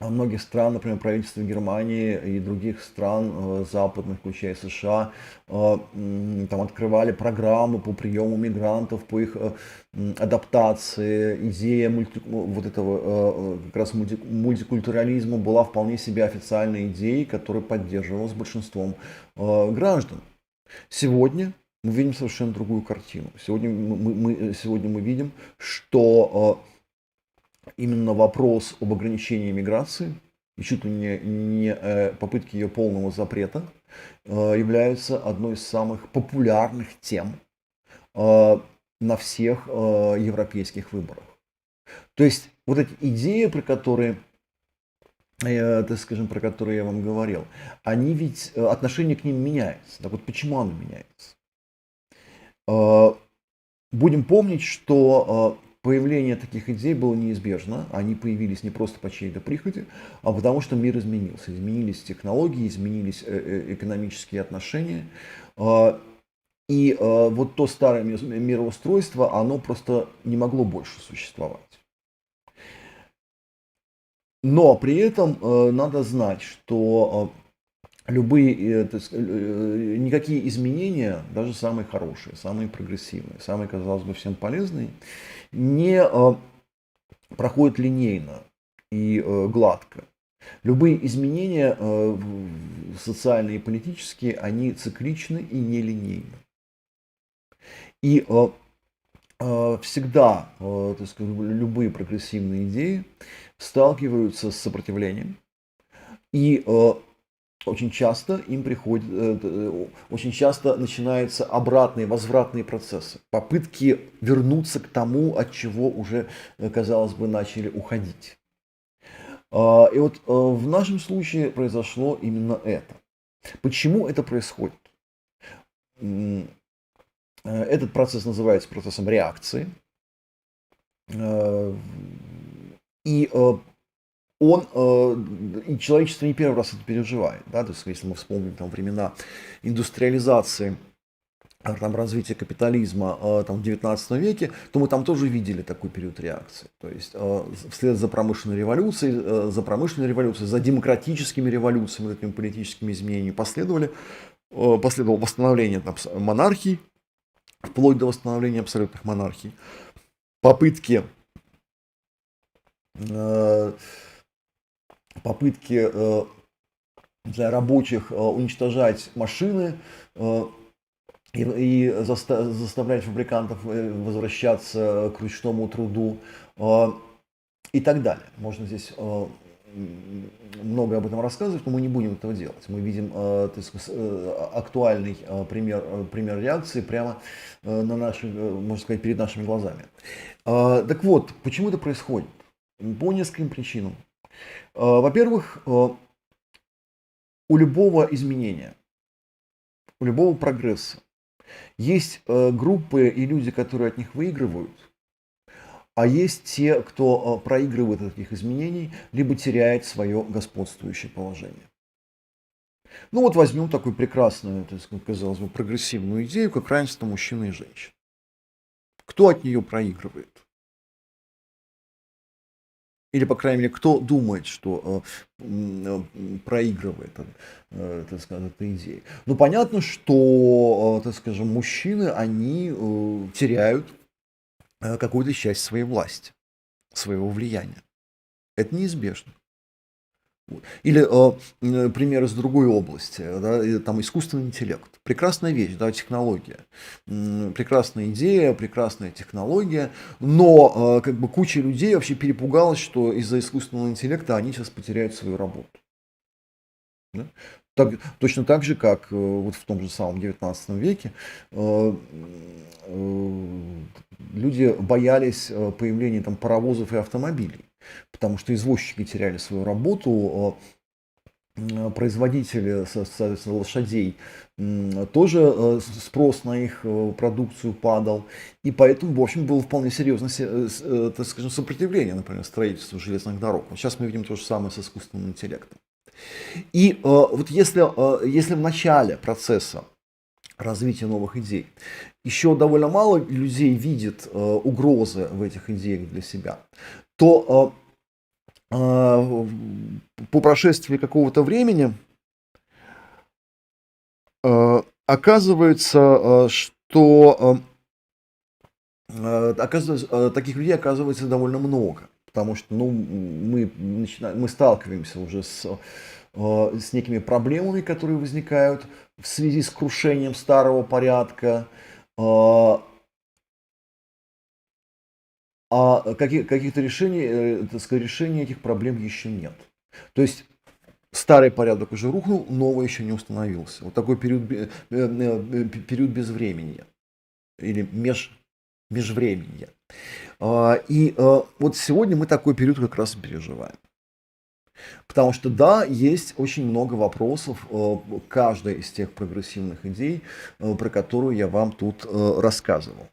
многих стран, например, правительство Германии и других стран западных, включая США, там открывали программы по приему мигрантов, по их адаптации. Идея вот этого как раз мультикультурализма была вполне себе официальной идеей, которая поддерживалась большинством граждан. Сегодня мы видим совершенно другую картину. Сегодня мы видим, что именно вопрос об ограничении миграции и чуть ли не попытки ее полного запрета являются одной из самых популярных тем на всех европейских выборах. То есть вот эти идеи, про которые, так скажем, про которые я вам говорил, они ведь, отношение к ним меняется. Так вот, почему оно меняется? Будем помнить, что появление таких идей было неизбежно. Они появились не просто по чьей-то прихоти, а потому что мир изменился. Изменились технологии, изменились экономические отношения. И вот то старое мироустройство, оно просто не могло больше существовать. Но при этом надо знать, что любые, никакие изменения, даже самые хорошие, самые прогрессивные, самые, казалось бы, всем полезные, не проходят линейно и гладко. Любые изменения социальные и политические, они цикличны и нелинейны. И всегда, так сказать, любые прогрессивные идеи сталкиваются с сопротивлением, и очень часто им приходит, очень часто начинаются обратные, возвратные процессы, попытки вернуться к тому, от чего уже, казалось бы, начали уходить. И вот в нашем случае произошло именно это. Почему это происходит? Этот процесс называется процессом реакции. И и человечество не первый раз это переживает, да, то есть если мы вспомним там времена индустриализации, там, развития капитализма там, в 19 веке, то мы там тоже видели такой период реакции. То есть вслед за промышленной революцией, за демократическими революциями, такими политическими изменениями последовало восстановление там, монархий, вплоть до восстановления абсолютных монархий, попытки для рабочих уничтожать машины и заставлять фабрикантов возвращаться к ручному труду и так далее. Можно здесь много об этом рассказывать, но мы не будем этого делать. Мы видим актуальный пример реакции прямо на наши, можно сказать, перед нашими глазами. Так вот, почему это происходит? По нескольким причинам. Во-первых, у любого изменения, у любого прогресса есть группы и люди, которые от них выигрывают, а есть те, кто проигрывает от таких изменений, либо теряет свое господствующее положение. Ну вот возьмем такую прекрасную, так сказать, казалось бы, прогрессивную идею, как равенство мужчины и женщин. Кто от нее проигрывает? Или, по крайней мере, кто думает, что проигрывает, так сказать, этой идеей. Ну, понятно, что, так скажем, мужчины, они теряют какую-то часть своей власти, своего влияния. Это неизбежно. Или пример из другой области, да, там искусственный интеллект. Прекрасная вещь, да, технология. Прекрасная идея, прекрасная технология, но как бы куча людей вообще перепугалась, что из-за искусственного интеллекта они сейчас потеряют свою работу. Да? Точно так же, как вот в том же самом 19 веке люди боялись появления там, паровозов и автомобилей, потому что извозчики теряли свою работу, производители, соответственно, лошадей, тоже спрос на их продукцию падал, и поэтому, в общем, было вполне серьезное, так скажем, сопротивление, например, строительству железных дорог. Сейчас мы видим то же самое с искусственным интеллектом. И вот если в начале процесса развития новых идей еще довольно мало людей видит угрозы в этих идеях для себя, то по прошествии какого-то времени оказывается, что таких людей оказывается довольно много. Потому что мы сталкиваемся уже с некими проблемами, которые возникают в связи с крушением старого порядка, а каких-то решений, так сказать, решения этих проблем еще нет. То есть старый порядок уже рухнул, новый еще не установился. Вот такой период безвременья или межвременья. Вот сегодня мы такой период как раз и переживаем. Потому что, да, есть очень много вопросов каждой из тех прогрессивных идей, про которую я вам тут рассказывал.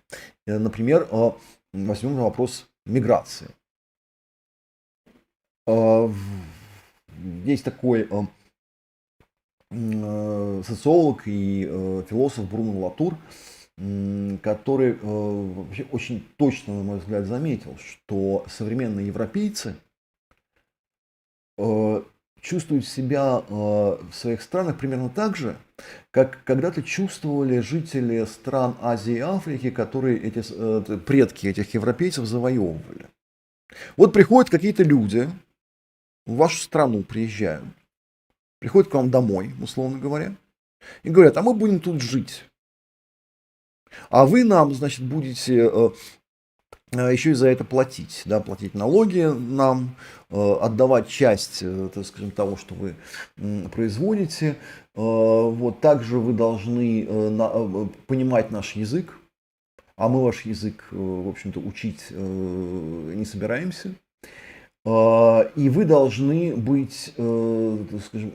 Например, возьмем вопрос миграции. Есть такой социолог и философ Бруно Латур, который вообще очень точно, на мой взгляд, заметил, что современные европейцы чувствуют себя в своих странах примерно так же, как когда-то чувствовали жители стран Азии и Африки, которые предки этих европейцев завоевывали. Вот приходят какие-то люди, в вашу страну приезжают, приходят к вам домой, условно говоря, и говорят, а мы будем тут жить. А вы нам, значит, будете еще и за это платить, да, платить налоги нам, отдавать часть, так скажем, того, что вы производите. Вот, также вы должны понимать наш язык, а мы ваш язык, в общем-то, учить не собираемся. И вы должны быть, так скажем,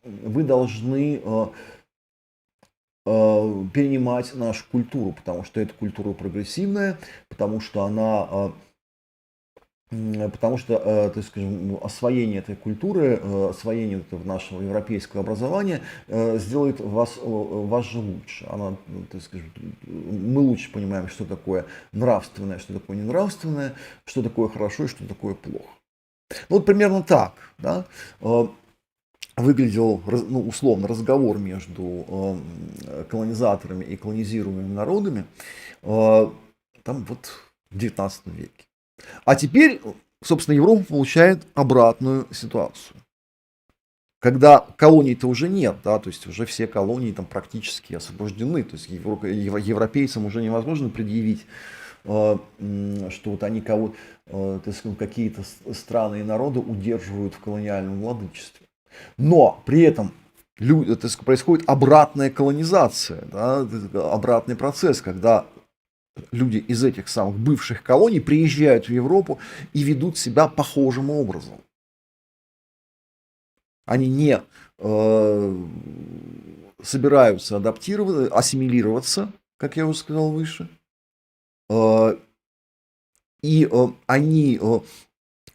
вы должны перенимать нашу культуру, потому что эта культура прогрессивная, потому что так скажем, освоение этой культуры, освоение этого нашего европейского образования сделает вас же лучше. Так скажем, мы лучше понимаем, что такое нравственное, что такое ненравственное, что такое хорошо и что такое плохо. Ну, вот примерно так, да, выглядел, условно, разговор между колонизаторами и колонизируемыми народами там вот в 19 веке. А теперь, собственно, Европа получает обратную ситуацию. Когда колоний-то уже нет, да, то есть уже все колонии там практически освобождены, то есть европейцам уже невозможно предъявить, что вот они какие-то страны и народы удерживают в колониальном владычестве. Но при этом происходит обратная колонизация, да, обратный процесс, когда люди из этих самых бывших колоний приезжают в Европу и ведут себя похожим образом. Они не собираются ассимилироваться, как я уже сказал выше, и они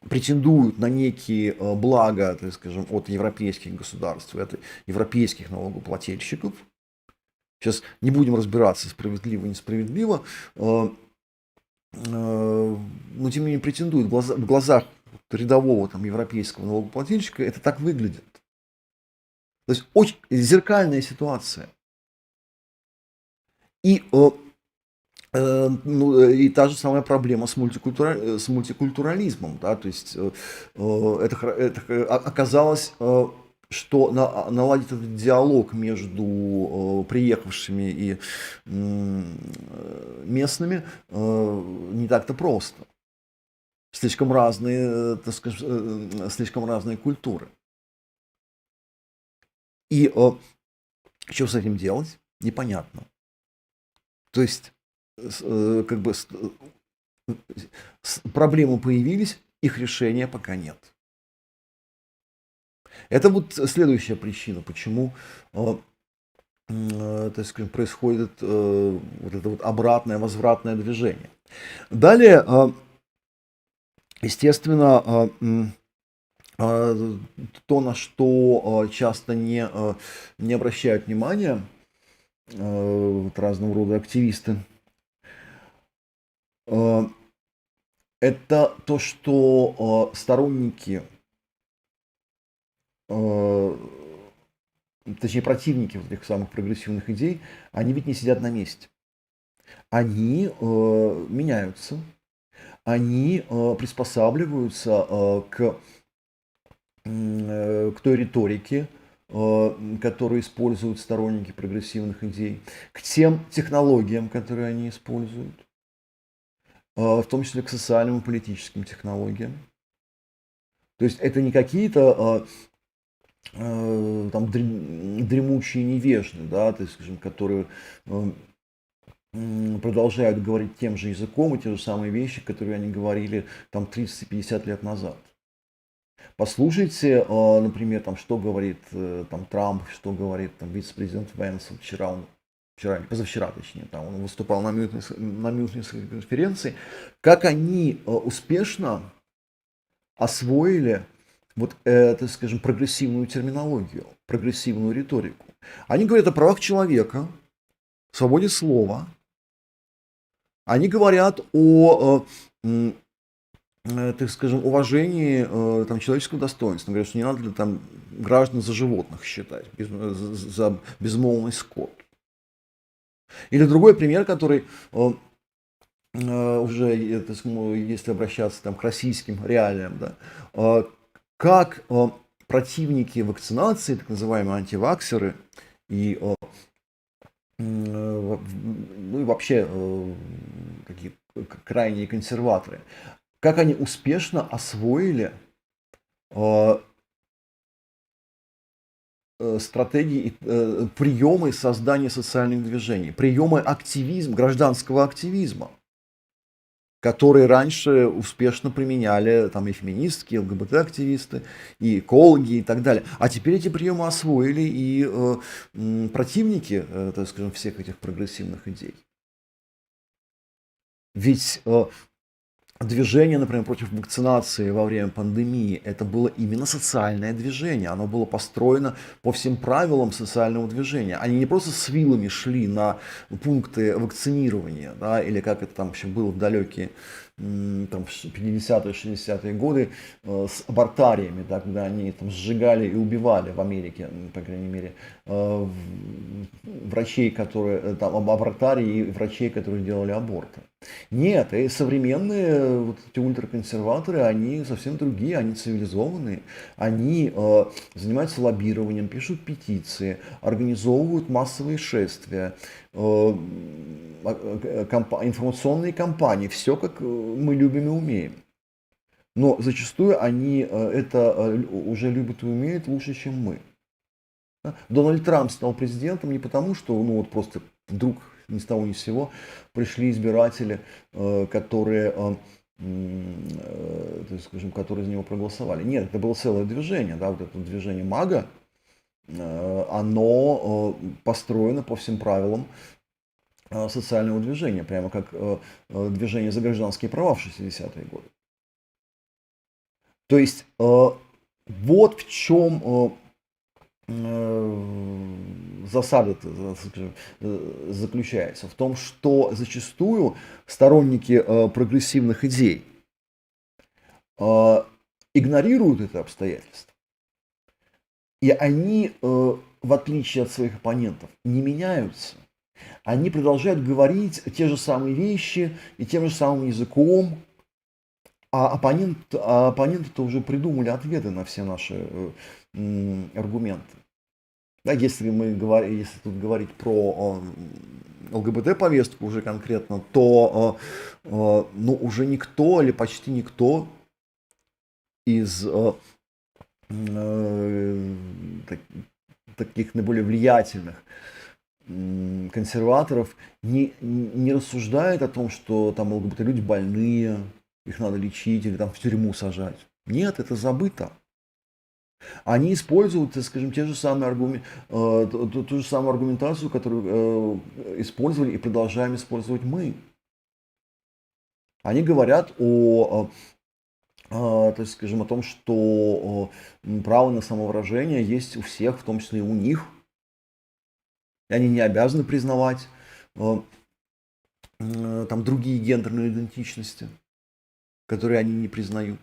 претендуют на некие блага, так скажем, от европейских государств, от европейских налогоплательщиков. Сейчас не будем разбираться, справедливо, несправедливо, но тем не менее претендуют в глазах рядового там, европейского налогоплательщика, это так выглядит. То есть очень зеркальная ситуация. И та же самая проблема с мультикультурализмом, да, то есть это оказалось, что наладить этот диалог между приехавшими и местными не так-то просто. Слишком разные, так скажем, слишком разные культуры. И что с этим делать, непонятно. То есть как бы проблемы появились, их решения пока нет. Это вот следующая причина, почему так сказать, происходит вот это вот обратное, возвратное движение. Далее, естественно, то, на что часто не обращают внимания вот разного рода активисты, это то, что сторонники, точнее противники вот этих самых прогрессивных идей, они ведь не сидят на месте. Они меняются, они приспосабливаются к той риторике, которую используют сторонники прогрессивных идей, к тем технологиям, которые они используют, в том числе к социальным и политическим технологиям. То есть это не какие-то там дремучие невежды, да, то есть, скажем, которые продолжают говорить тем же языком и те же самые вещи, которые они говорили там 30-50 лет назад. Послушайте, например, там, что говорит там, Трамп, что говорит там, вице-президент Венс. Вчера, позавчера, точнее, там, он выступал на Мюнхенской конференции, как они успешно освоили вот это, скажем, прогрессивную терминологию, прогрессивную риторику. Они говорят о правах человека, свободе слова, они говорят о так скажем, уважении там, человеческого достоинства. Говорят, что не надо там граждан за животных считать, за безмолвный скот. Или другой пример, который уже, если обращаться там, к российским реалиям, да, как противники вакцинации, так называемые антиваксеры, и, ну, и вообще такие крайние консерваторы, как они успешно освоили стратегии, приемы создания социальных движений, приемы активизма, гражданского активизма, которые раньше успешно применяли там и феминистки, и ЛГБТ-активисты, и экологи и так далее. А теперь эти приемы освоили и противники, так скажем, всех этих прогрессивных идей. Ведь движение, например, против вакцинации во время пандемии, это было именно социальное движение. Оно было построено по всем правилам социального движения. Они не просто с вилами шли на пункты вакцинирования, да, или как это там вообще было в далекие там, 50-е, 60-е годы с абортариями, да, когда они там сжигали и убивали в Америке, по крайней мере, врачей, которые там абортарии и врачей, которые делали аборты. Нет, и современные вот эти ультраконсерваторы, они совсем другие, они цивилизованные, они занимаются лоббированием, пишут петиции, организовывают массовые шествия, информационные кампании, все как мы любим и умеем. Но зачастую они это уже любят и умеют лучше, чем мы. Дональд Трамп стал президентом не потому, что ну, вот просто вдруг ни с того ни с сего пришли избиратели, которые, так скажем, которые за него проголосовали. Нет, это было целое движение, да, вот это движение МАГА, оно построено по всем правилам социального движения, прямо как движение за гражданские права в 60-е годы. То есть вот в чем засада заключается. В том, что зачастую сторонники прогрессивных идей игнорируют это обстоятельство. И они, в отличие от своих оппонентов, не меняются. Они продолжают говорить те же самые вещи и тем же самым языком, а оппоненты-то уже придумали ответы на все наши аргументы. Да, если тут говорить про ЛГБТ-повестку уже конкретно, то ну, уже никто или почти никто из таких наиболее влиятельных консерваторов не рассуждает о том, что там ЛГБТ-люди больные, их надо лечить или там в тюрьму сажать. Нет, это забыто. Они используют, скажем, ту же самую аргументацию, которую использовали и продолжаем использовать мы. Они говорят так скажем, о том, что право на самовыражение есть у всех, в том числе и у них. И они не обязаны признавать там другие гендерные идентичности, которые они не признают.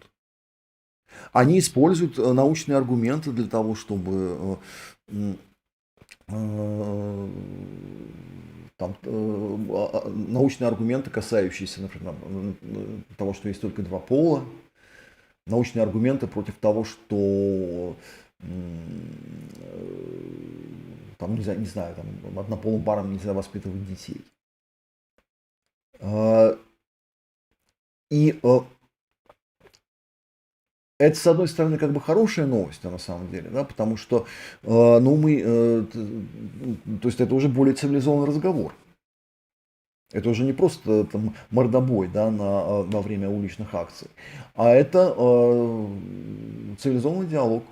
Они используют научные аргументы для того, чтобы там, научные аргументы, касающиеся, например, того, что есть только два пола, научные аргументы против того, что там, не знаю, там, однополым парам нельзя воспитывать детей. И Это, с одной стороны, как бы хорошая новость, на самом деле, да, потому что, то есть это уже более цивилизованный разговор. Это уже не просто там мордобой, да, во время уличных акций, а это цивилизованный диалог.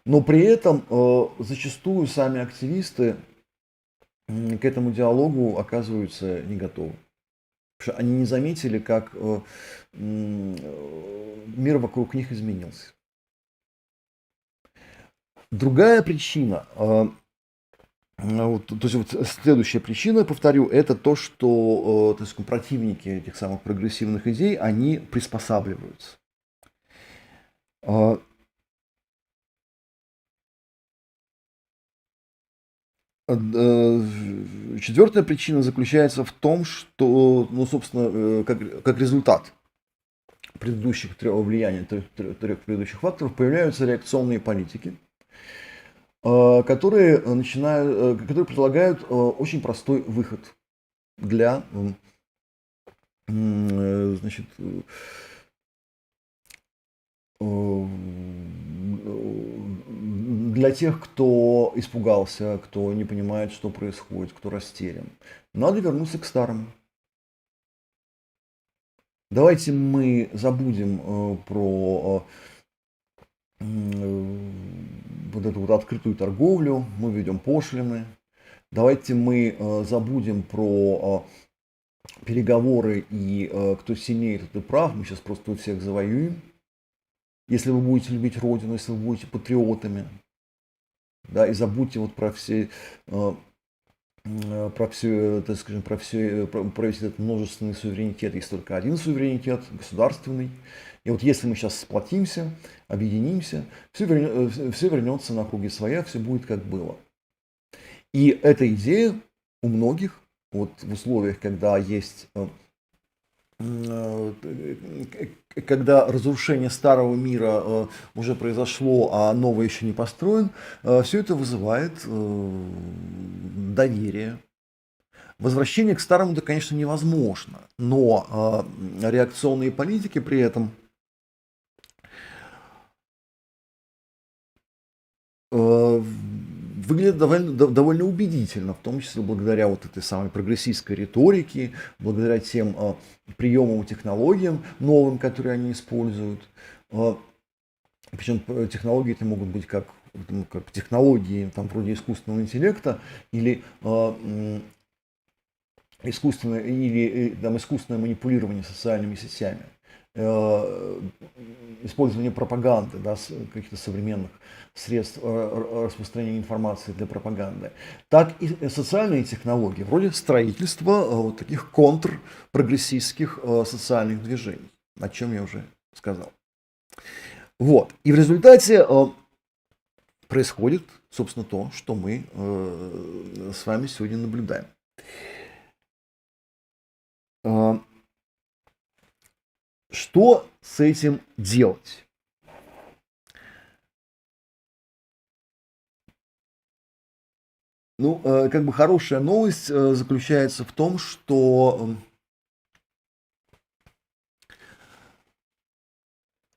Но при этом зачастую сами активисты к этому диалогу оказываются не готовы. Потому что они не заметили, как мир вокруг них изменился. Другая причина, то есть вот следующая причина, повторю, это то, что так сказать, противники этих самых прогрессивных идей, они приспосабливаются. Четвертая причина заключается в том, что, ну, собственно, как результат предыдущих влияния трех предыдущих факторов появляются реакционные политики, которые предлагают очень простой выход для, значит, для тех, кто испугался, кто не понимает, что происходит, кто растерян. Надо вернуться к старому. Давайте мы забудем про вот эту вот открытую торговлю, мы ведем пошлины. Давайте мы забудем про переговоры и кто сильнее, тот и прав. Мы сейчас просто у всех завоюем. Если вы будете любить Родину, если вы будете патриотами, да, и забудьте вот про все, так скажем, про весь этот множественный суверенитет. Есть только один суверенитет, государственный. И вот если мы сейчас сплотимся, объединимся, все вернется на круги своя, все будет как было. И эта идея у многих, вот в условиях, когда есть, когда разрушение старого мира уже произошло, а новый еще не построен, все это вызывает доверие. Возвращение к старому, да, конечно, невозможно, но реакционные политики при этом выглядит довольно убедительно, в том числе благодаря вот этой самой прогрессистской риторике, благодаря тем приемам и технологиям новым, которые они используют. Причем технологии это могут быть как технологии там, вроде искусственного интеллекта или искусственное манипулирование социальными сетями, использование пропаганды, да, каких-то современных средств распространения информации для пропаганды, так и социальные технологии, вроде строительства вот таких контрпрогрессистских социальных движений, о чем я уже сказал. Вот. И в результате происходит, собственно, то, что мы с вами сегодня наблюдаем. Что с этим делать? Ну, как бы хорошая новость заключается в том, что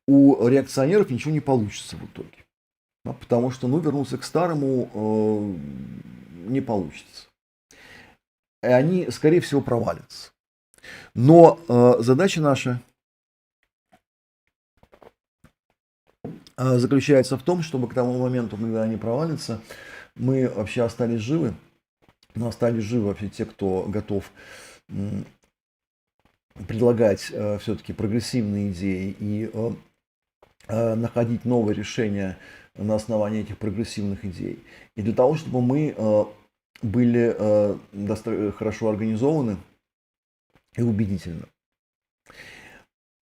у реакционеров ничего не получится в итоге. Да, потому что, ну, вернуться к старому не получится. И они, скорее всего, провалятся. Но задача наша заключается в том, чтобы к тому моменту, когда они провалятся, мы вообще остались живы. Но остались живы вообще те, кто готов предлагать все-таки прогрессивные идеи и находить новые решения на основании этих прогрессивных идей. И для того, чтобы мы были хорошо организованы и убедительны.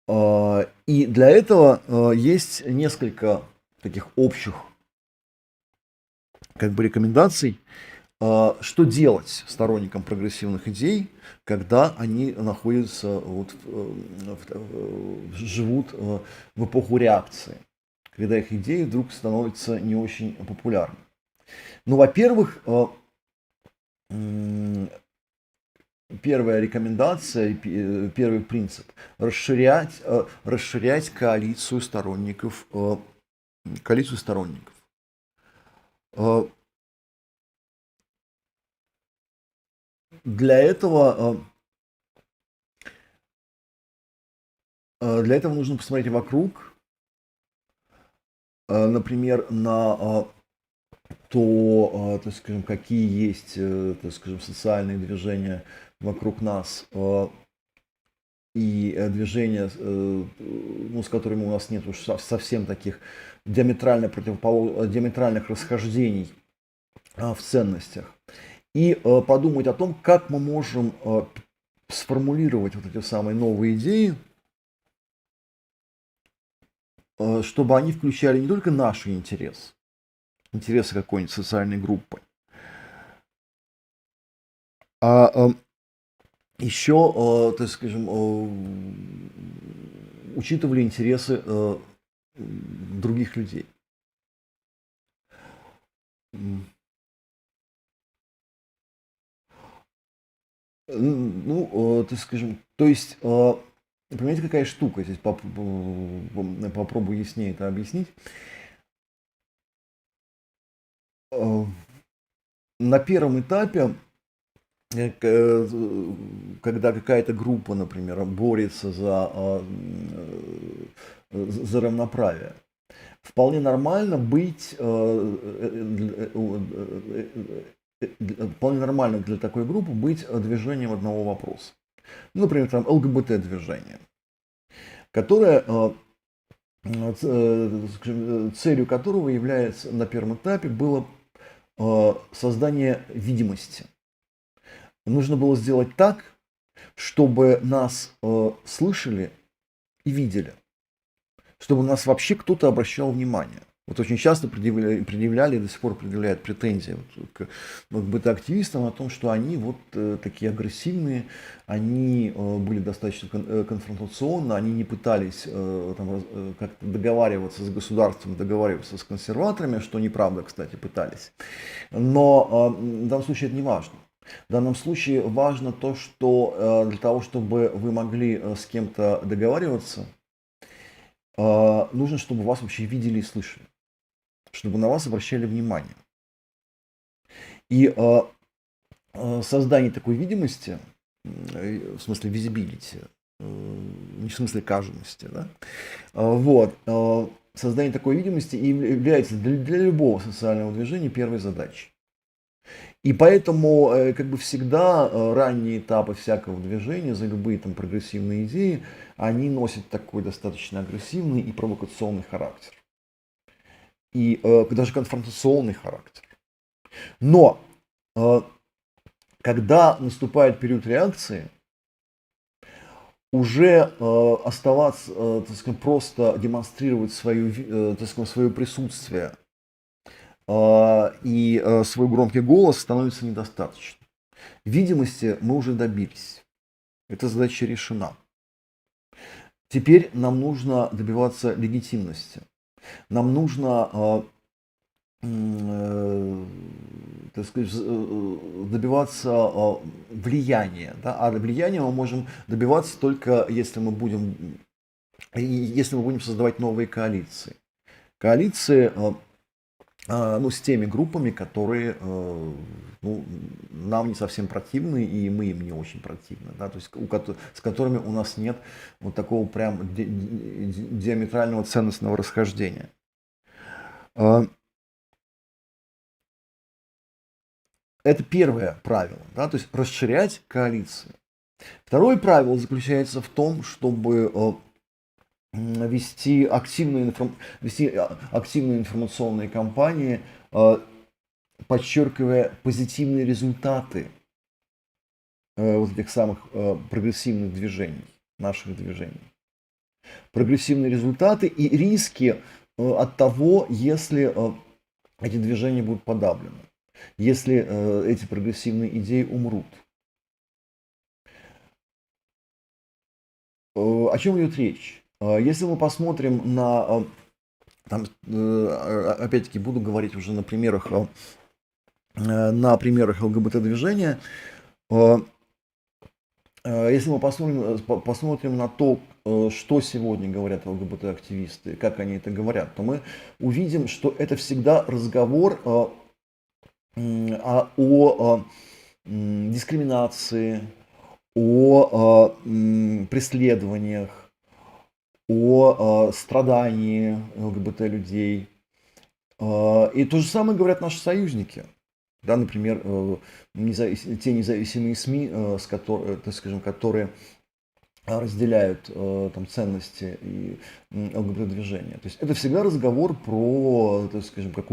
И для этого есть несколько таких общих как бы рекомендаций, что делать сторонникам прогрессивных идей, когда они находятся, живут в эпоху реакции, когда их идеи вдруг становятся не очень популярны. Ну, во-первых, первая рекомендация, первый принцип – расширять коалицию сторонников. Коалицию сторонников. Для этого нужно посмотреть вокруг, например, на то, так скажем, какие есть, так скажем, социальные движения вокруг нас, и движения, ну, с которыми у нас нет уж совсем таких диаметральных расхождений в ценностях. И подумать о том, как мы можем сформулировать вот эти самые новые идеи, чтобы они включали не только наши интересы какой-нибудь социальной группы, а еще, так скажем, учитывали интересы других людей. Ну, так скажем, то есть, понимаете, какая штука, здесь попробую яснее это объяснить. На первом этапе, когда какая-то группа, например, борется за равноправие, вполне нормально вполне нормально для такой группы быть движением одного вопроса. Ну, например, там ЛГБТ-движение, которое, целью которого является на первом этапе было создание видимости. Нужно было сделать так, чтобы нас слышали и видели, чтобы нас вообще кто-то обращал внимание. Вот очень часто предъявляли и до сих пор предъявляют претензии к ЛГБТ-активистам о том, что они вот такие агрессивные, они были достаточно конфронтационны, они не пытались как-то договариваться с государством, договариваться с консерваторами, что неправда, кстати, пытались. Но в данном случае это не важно. В данном случае важно то, что для того, чтобы вы могли с кем-то договариваться, нужно, чтобы вас вообще видели и слышали, чтобы на вас обращали внимание. И создание такой видимости, в смысле visibility, не в смысле кажущности, да, вот, создание такой видимости является для любого социального движения первой задачей. И поэтому, как бы всегда, ранние этапы всякого движения за любые там прогрессивные идеи, они носят такой достаточно агрессивный и провокационный характер. И даже конфронтационный характер. Но когда наступает период реакции, уже оставаться, так сказать, просто демонстрировать свое присутствие и свой громкий голос становится недостаточно. Видимости мы уже добились. Эта задача решена. Теперь нам нужно добиваться легитимности. Нам нужно, так сказать, добиваться влияния. Да? А влияния мы можем добиваться только если мы будем создавать новые коалиции. Коалиции, ну, с теми группами, которые ну, нам не совсем противны, и мы им не очень противны, да, то есть с которыми у нас нет вот такого прям диаметрального ценностного расхождения. Это первое правило, да, то есть расширять коалиции. Второе правило заключается в том, чтобы вести активные информационные кампании, подчеркивая позитивные результаты вот этих самых прогрессивных движений, наших движений. Прогрессивные результаты и риски от того, если эти движения будут подавлены, если эти прогрессивные идеи умрут. О чем идет речь? Если мы посмотрим на, опять-таки буду говорить уже на примерах ЛГБТ-движения, Если мы посмотрим на то, что сегодня говорят ЛГБТ-активисты, как они это говорят, то мы увидим, что это всегда разговор о дискриминации, о преследованиях, о страдании ЛГБТ-людей. И то же самое говорят наши союзники. Да, например, те независимые СМИ, так скажем, которые разделяют там, ценности и ЛГБТ-движения. То есть это всегда разговор про, так скажем, про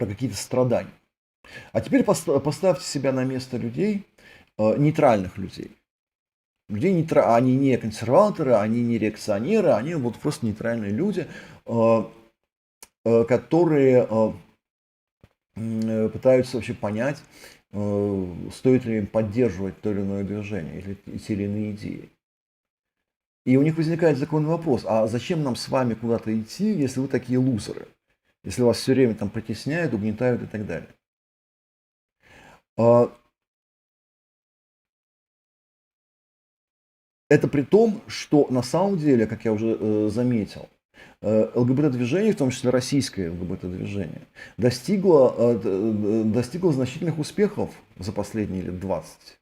какие-то страдания. А теперь поставьте себя на место людей, нейтральных людей. Они не консерваторы, они не реакционеры, они вот просто нейтральные люди, которые пытаются вообще понять, стоит ли им поддерживать то или иное движение или те или иные идеи. И у них возникает законный вопрос, а зачем нам с вами куда-то идти, если вы такие лузеры? Если вас все время там притесняют, угнетают и так далее. Это при том, что на самом деле, как я уже заметил, ЛГБТ-движение, в том числе российское ЛГБТ-движение, достигло значительных успехов за последние лет 20.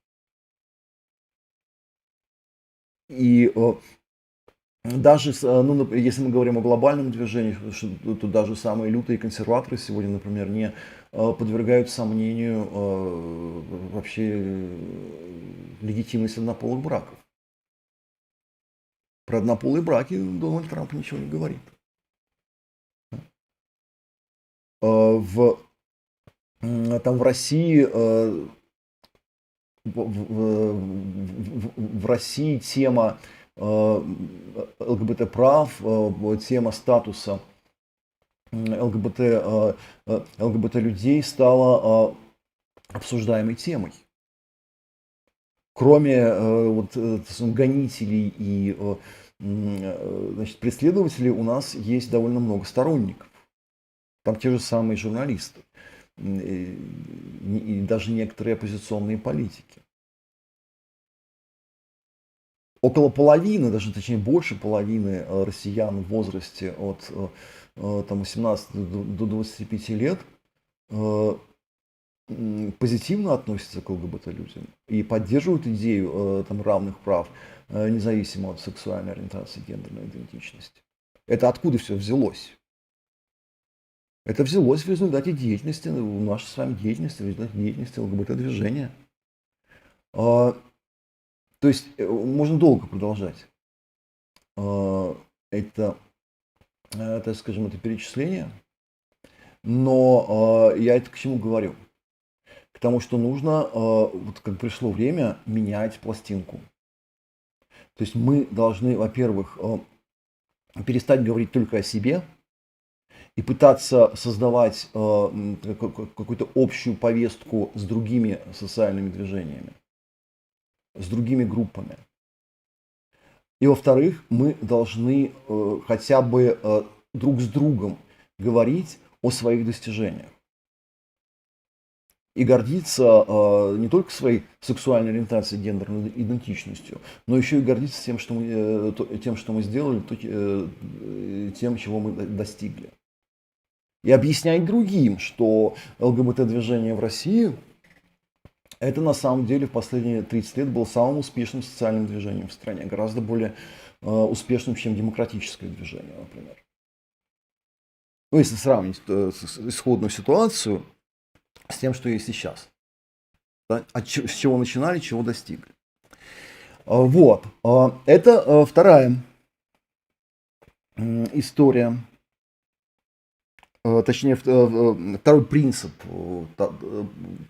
И даже, если мы говорим о глобальном движении, то даже самые лютые консерваторы сегодня, например, не подвергают сомнению вообще легитимность однополых браков. Про однополые браки Дональд Трамп ничего не говорит. В России тема ЛГБТ-прав, тема статуса ЛГБТ-людей стала обсуждаемой темой. Кроме гонителей и преследователей, у нас есть довольно много сторонников. Там те же самые журналисты и даже некоторые оппозиционные политики. Около половины, даже точнее больше половины россиян в возрасте от 18 до 25 лет позитивно относятся к ЛГБТ-людям и поддерживают идею равных прав, независимо от сексуальной ориентации, гендерной идентичности. Это откуда все взялось? Это взялось в результате деятельности, нашей с вами деятельности, в результате деятельности ЛГБТ-движения. То есть можно долго продолжать это перечисление, но я это к чему говорю? К тому, что нужно, как пришло время, менять пластинку. То есть мы должны, во-первых, перестать говорить только о себе и пытаться создавать какую-то общую повестку с другими социальными движениями, с другими группами. И, во-вторых, мы должны хотя бы друг с другом говорить о своих достижениях. И гордиться не только своей сексуальной ориентацией, гендерной идентичностью, но еще и гордиться тем, что мы сделали, тем, чего мы достигли. И объяснять другим, что ЛГБТ-движение в России это на самом деле в последние 30 лет было самым успешным социальным движением в стране, гораздо более успешным, чем демократическое движение, например. Ну, если сравнить исходную ситуацию с тем, что есть сейчас. Да? С чего начинали, чего достигли. Вот. Это вторая история. Точнее, второй принцип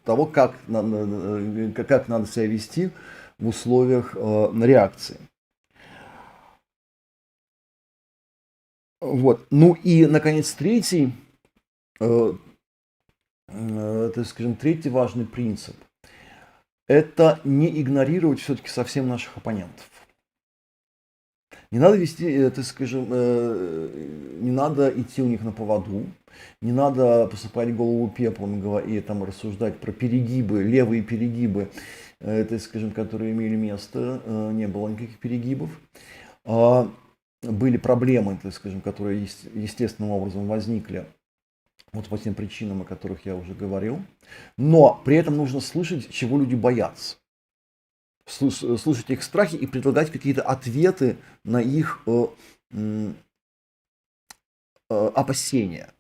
того, как надо себя вести в условиях реакции. Вот. Ну и, наконец, третий важный принцип – это не игнорировать все-таки совсем наших оппонентов. Не надо не надо идти у них на поводу, не надо посыпать голову пеплом и рассуждать про перегибы, левые перегибы это, скажем, которые имели место, не было никаких перегибов. А, Были проблемы, так скажем, которые естественным образом возникли вот по тем причинам, о которых я уже говорил. Но при этом нужно слышать, чего люди боятся. Слушать их страхи и предлагать какие-то ответы на их опасения.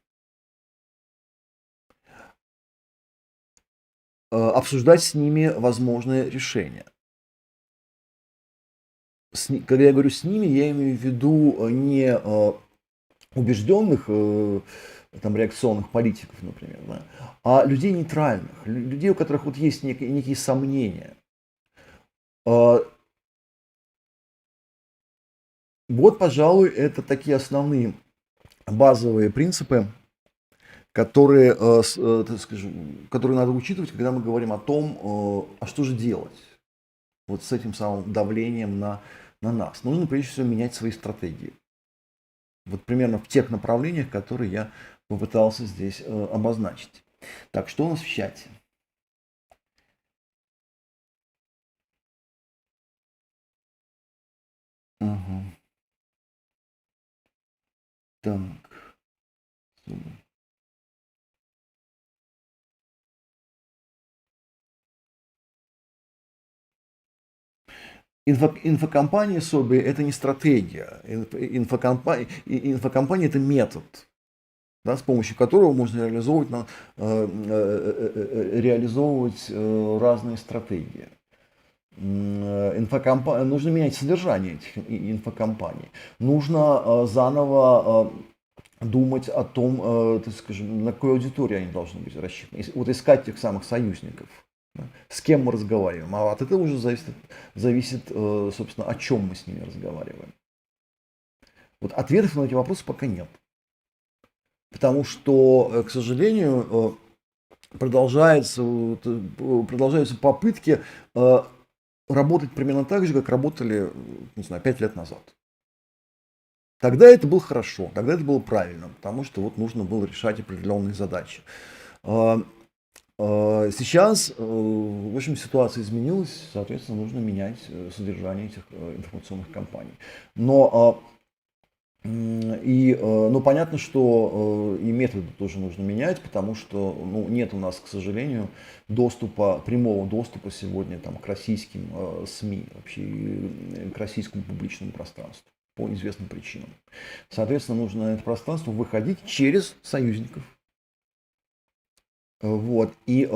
Обсуждать с ними возможные решения. Когда я говорю с ними, я имею в виду не убежденных там, реакционных политиков, например, да, а людей нейтральных, людей, у которых вот есть некие сомнения. Вот, пожалуй, это такие основные базовые принципы, которые, так скажем, которые надо учитывать, когда мы говорим о том, а что же делать вот с этим самым давлением на нас. Нужно, прежде всего, менять свои стратегии. Вот примерно в тех направлениях, которые я попытался здесь обозначить. Так, что у нас в чате? Ага. Так. Инфокомпания Соби – это не стратегия. Инфокомпания – это метод, да, с помощью которого можно реализовывать разные стратегии. Нужно менять содержание этих инфокомпаний. Нужно заново думать о том, так скажем, на какую аудиторию они должны быть рассчитаны. Вот искать тех самых союзников. Да, с кем мы разговариваем. А от этого уже зависит, собственно, о чем мы с ними разговариваем. Вот ответов на эти вопросы пока нет. Потому что, к сожалению, продолжаются попытки работать примерно так же, как работали, не знаю, 5 лет назад. Тогда это было хорошо, тогда это было правильно, потому что вот нужно было решать определенные задачи. Сейчас, в общем, ситуация изменилась, соответственно, нужно менять содержание этих информационных кампаний. Но понятно, что и методы тоже нужно менять, потому что нет у нас, к сожалению, прямого доступа сегодня там, к российским СМИ, вообще к российскому публичному пространству по известным причинам. Соответственно, нужно на это пространство выходить через союзников. Вот. И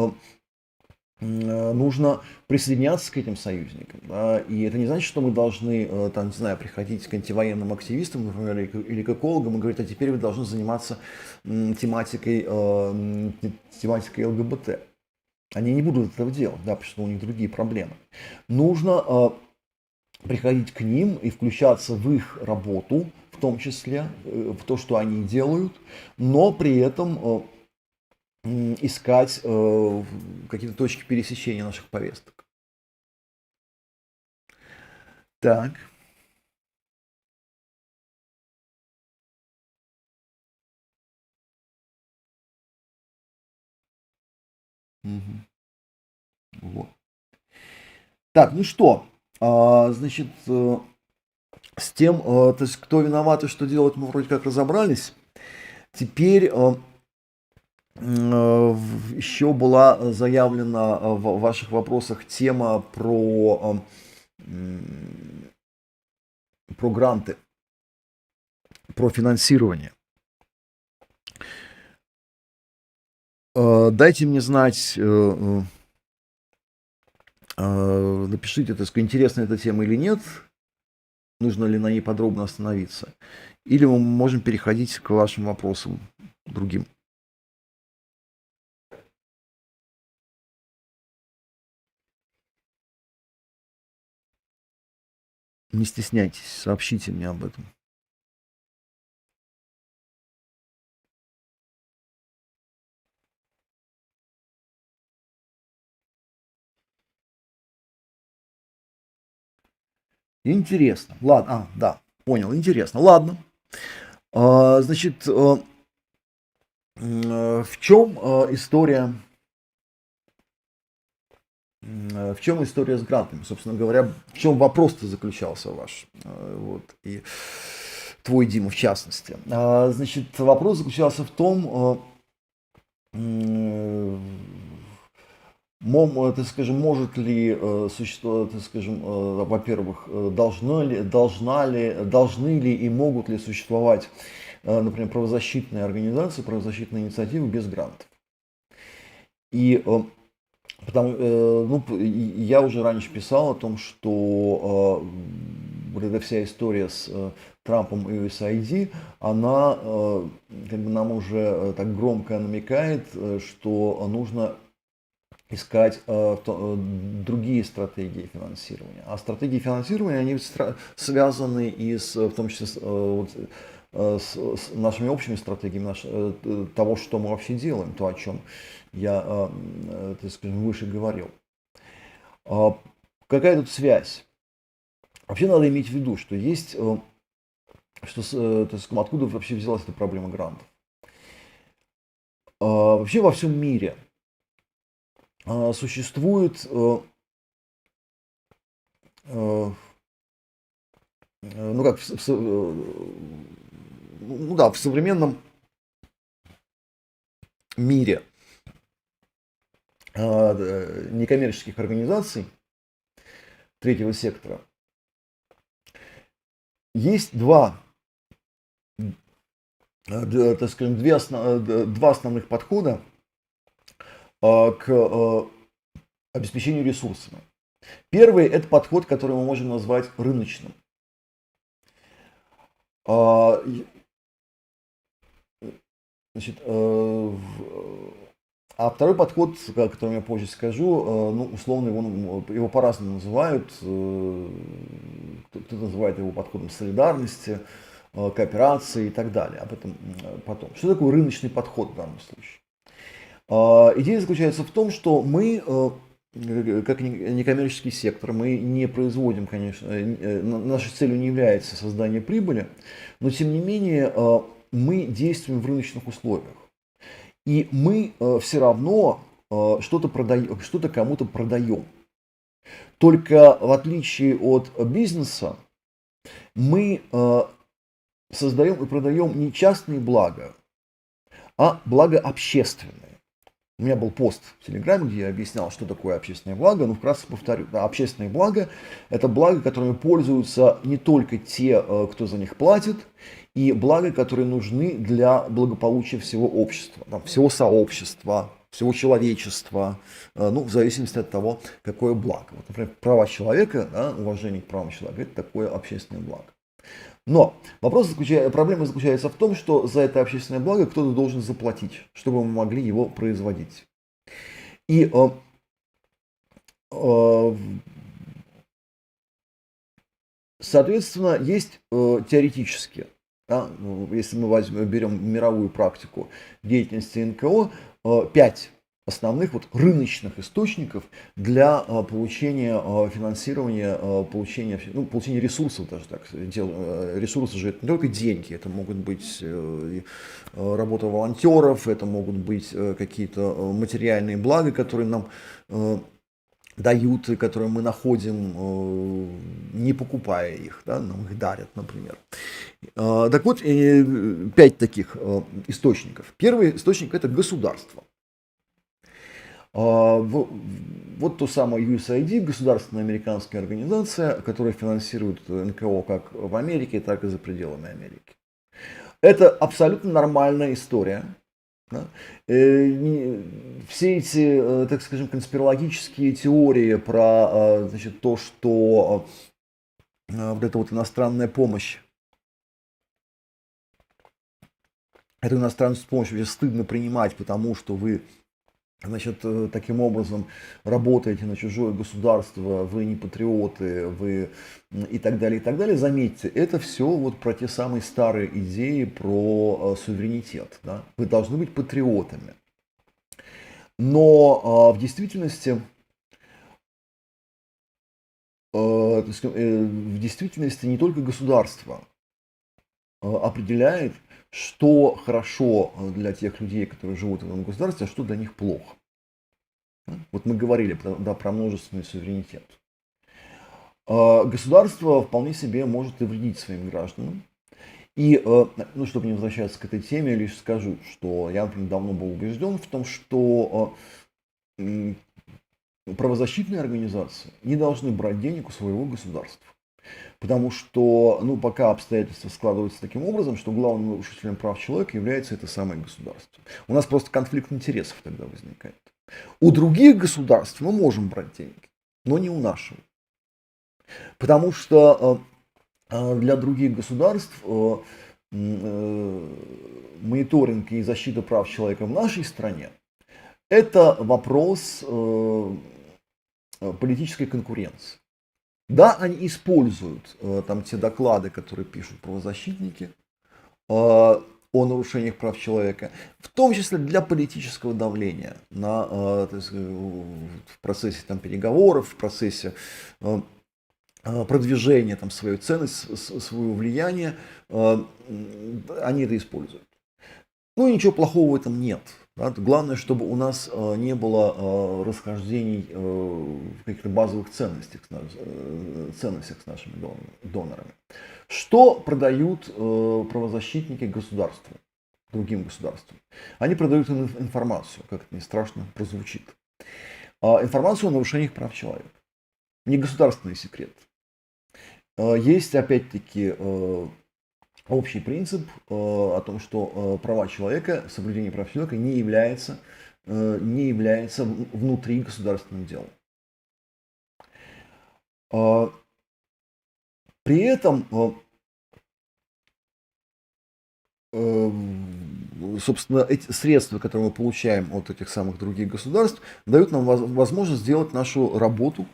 нужно присоединяться к этим союзникам. Да? И это не значит, что мы должны, там, не знаю, приходить к антивоенным активистам, например, или к экологам и говорить, а теперь вы должны заниматься тематикой ЛГБТ. Они не будут этого делать, да, потому что у них другие проблемы. Нужно приходить к ним и включаться в их работу, в том числе, в то, что они делают, но при этом искать какие-то точки пересечения наших повесток. Так. Угу. Вот. Так, ну что, значит, с тем, то есть, кто виноват и что делать, мы вроде как разобрались. Теперь еще была заявлена в ваших вопросах тема про гранты, про финансирование. Дайте мне знать, напишите, так сказать, интересна эта тема или нет, нужно ли на ней подробно остановиться, или мы можем переходить к вашим вопросам другим. Не стесняйтесь, сообщите мне об этом. Интересно. Ладно, да, понял, интересно. Ладно. Значит, в чем история В чем история с грантами? Собственно говоря, в чем вопрос-то заключался ваш? Вот, и твой, Дима, в частности. Значит, вопрос заключался в том, так скажем, может ли существовать, так скажем, во-первых, должны ли и могут ли существовать, например, правозащитные организации, правозащитные инициативы без грантов? И я уже раньше писал о том, что вот эта вся история с Трампом и USAID, она как бы нам уже так громко намекает, что нужно искать другие стратегии финансирования. А стратегии финансирования, они связаны и в том числе с нашими общими стратегиями, того, что мы вообще делаем, то, о чем я, так скажем, выше говорил. Какая тут связь? Вообще надо иметь в виду, что есть, так скажем, откуда вообще взялась эта проблема грантов. Вообще во всем мире существует ну как, в современном мире некоммерческих организаций третьего сектора есть два основных подхода к обеспечению ресурсами. Первый – это подход, который мы можем назвать рыночным. Значит, а второй подход, о котором я позже скажу, условно его по-разному называют. Кто-то называет его подходом солидарности, кооперации и так далее. Об этом потом. Что такое рыночный подход в данном случае? Идея заключается в том, что мы, как некоммерческий сектор, мы не производим, конечно, нашей целью не является создание прибыли, но тем не менее мы действуем в рыночных условиях. И мы все равно что-то кому-то продаем. Только в отличие от бизнеса, мы создаем и продаем не частные блага, а благо общественные. У меня был пост в Телеграме, где я объяснял, что такое общественное благо, но вкратце повторю. Да, общественное благо – это благо, которыми пользуются не только те, кто за них платит, и благо, которые нужны для благополучия всего общества, всего сообщества, всего человечества, в зависимости от того, какое благо. Вот, например, права человека, уважение к правам человека – это такое общественное благо. Но проблема заключается в том, что за это общественное благо кто-то должен заплатить, чтобы мы могли его производить. И соответственно, есть теоретически, если мы берем мировую практику деятельности НКО, 5 основных рыночных источников для получения финансирования, получения ресурсов, даже так. Ресурсы же это не только деньги, это могут быть работа волонтеров, это могут быть какие-то материальные блага, которые нам дают, и которые мы находим, не покупая их, нам их дарят, например. Так вот, 5 таких источников. Первый источник – это государство. Вот то самое USAID, государственная американская организация, которая финансирует НКО как в Америке, так и за пределами Америки. Это абсолютно нормальная история. Да? Все эти, так скажем, конспирологические теории про то, что вот эта иностранная помощь, эту иностранную помощь вообще стыдно принимать, потому что вы таким образом работаете на чужое государство, вы не патриоты, вы и так далее, заметьте, это все про те самые старые идеи про суверенитет. Да? Вы должны быть патриотами. Но в действительности не только государство определяет, что хорошо для тех людей, которые живут в этом государстве, а что для них плохо. Вот мы говорили про множественный суверенитет. Государство вполне себе может и вредить своим гражданам. И, ну, чтобы не возвращаться к этой теме, лишь скажу, что я, например, давно был убежден в том, что правозащитные организации не должны брать денег у своего государства. Потому что, ну, пока обстоятельства складываются таким образом, что главным нарушителем прав человека является это самое государство. У нас просто конфликт интересов тогда возникает. У других государств мы можем брать деньги, но не у нашего. Потому что для других государств мониторинг и защита прав человека в нашей стране – это вопрос политической конкуренции. Да, они используют там те доклады, которые пишут правозащитники о нарушениях прав человека, в том числе для политического давления то есть, в процессе там, переговоров, в процессе продвижения там, своей ценности, своего влияния, они это используют. Ну, ничего плохого в этом нет. Да? Главное, чтобы у нас не было расхождений в каких-то базовых ценностях с нашими донорами. Что продают правозащитники государству, другим государствам? Они продают информацию, как это ни страшно прозвучит. Информацию о нарушениях прав человека. Не государственный секрет. Есть, опять-таки, общий принцип о том, что права человека, соблюдение прав человека не является внутри государственным делом. При этом, собственно, эти средства, которые мы получаем от этих самых других государств, дают нам возможность сделать нашу работу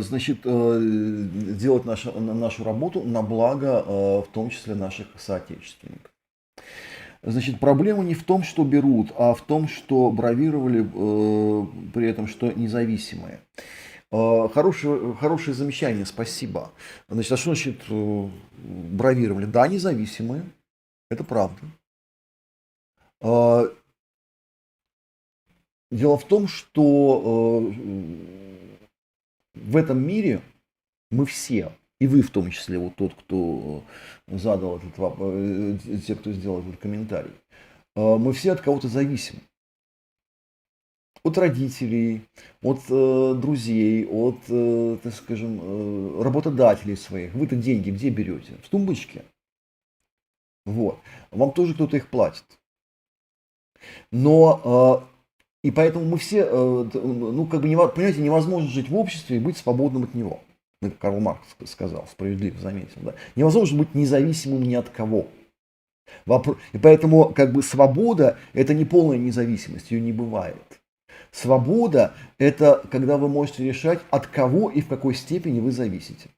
делать нашу работу на благо, в том числе наших соотечественников. Значит, проблема не в том, что берут, а в том, что бравировали при этом, что независимые. Хорошее замечание, спасибо. Значит, а что значит бравировали? Да, независимые, это правда. Дело в том, что в этом мире мы все, и вы в том числе, вот тот, кто задал этот вопрос, те, кто сделал этот комментарий, мы все от кого-то зависим. От родителей, от друзей, от, так скажем, работодателей своих. Вы-то деньги где берете? В тумбочке. Вот. Вам тоже кто-то их платит. Но и поэтому мы все, ну, как бы, понимаете, невозможно жить в обществе и быть свободным от него. Это Карл Маркс сказал, справедливо заметил. Да? Невозможно быть независимым ни от кого. И поэтому, как бы, свобода – это не полная независимость, ее не бывает. Свобода – это когда вы можете решать, от кого и в какой степени вы зависите.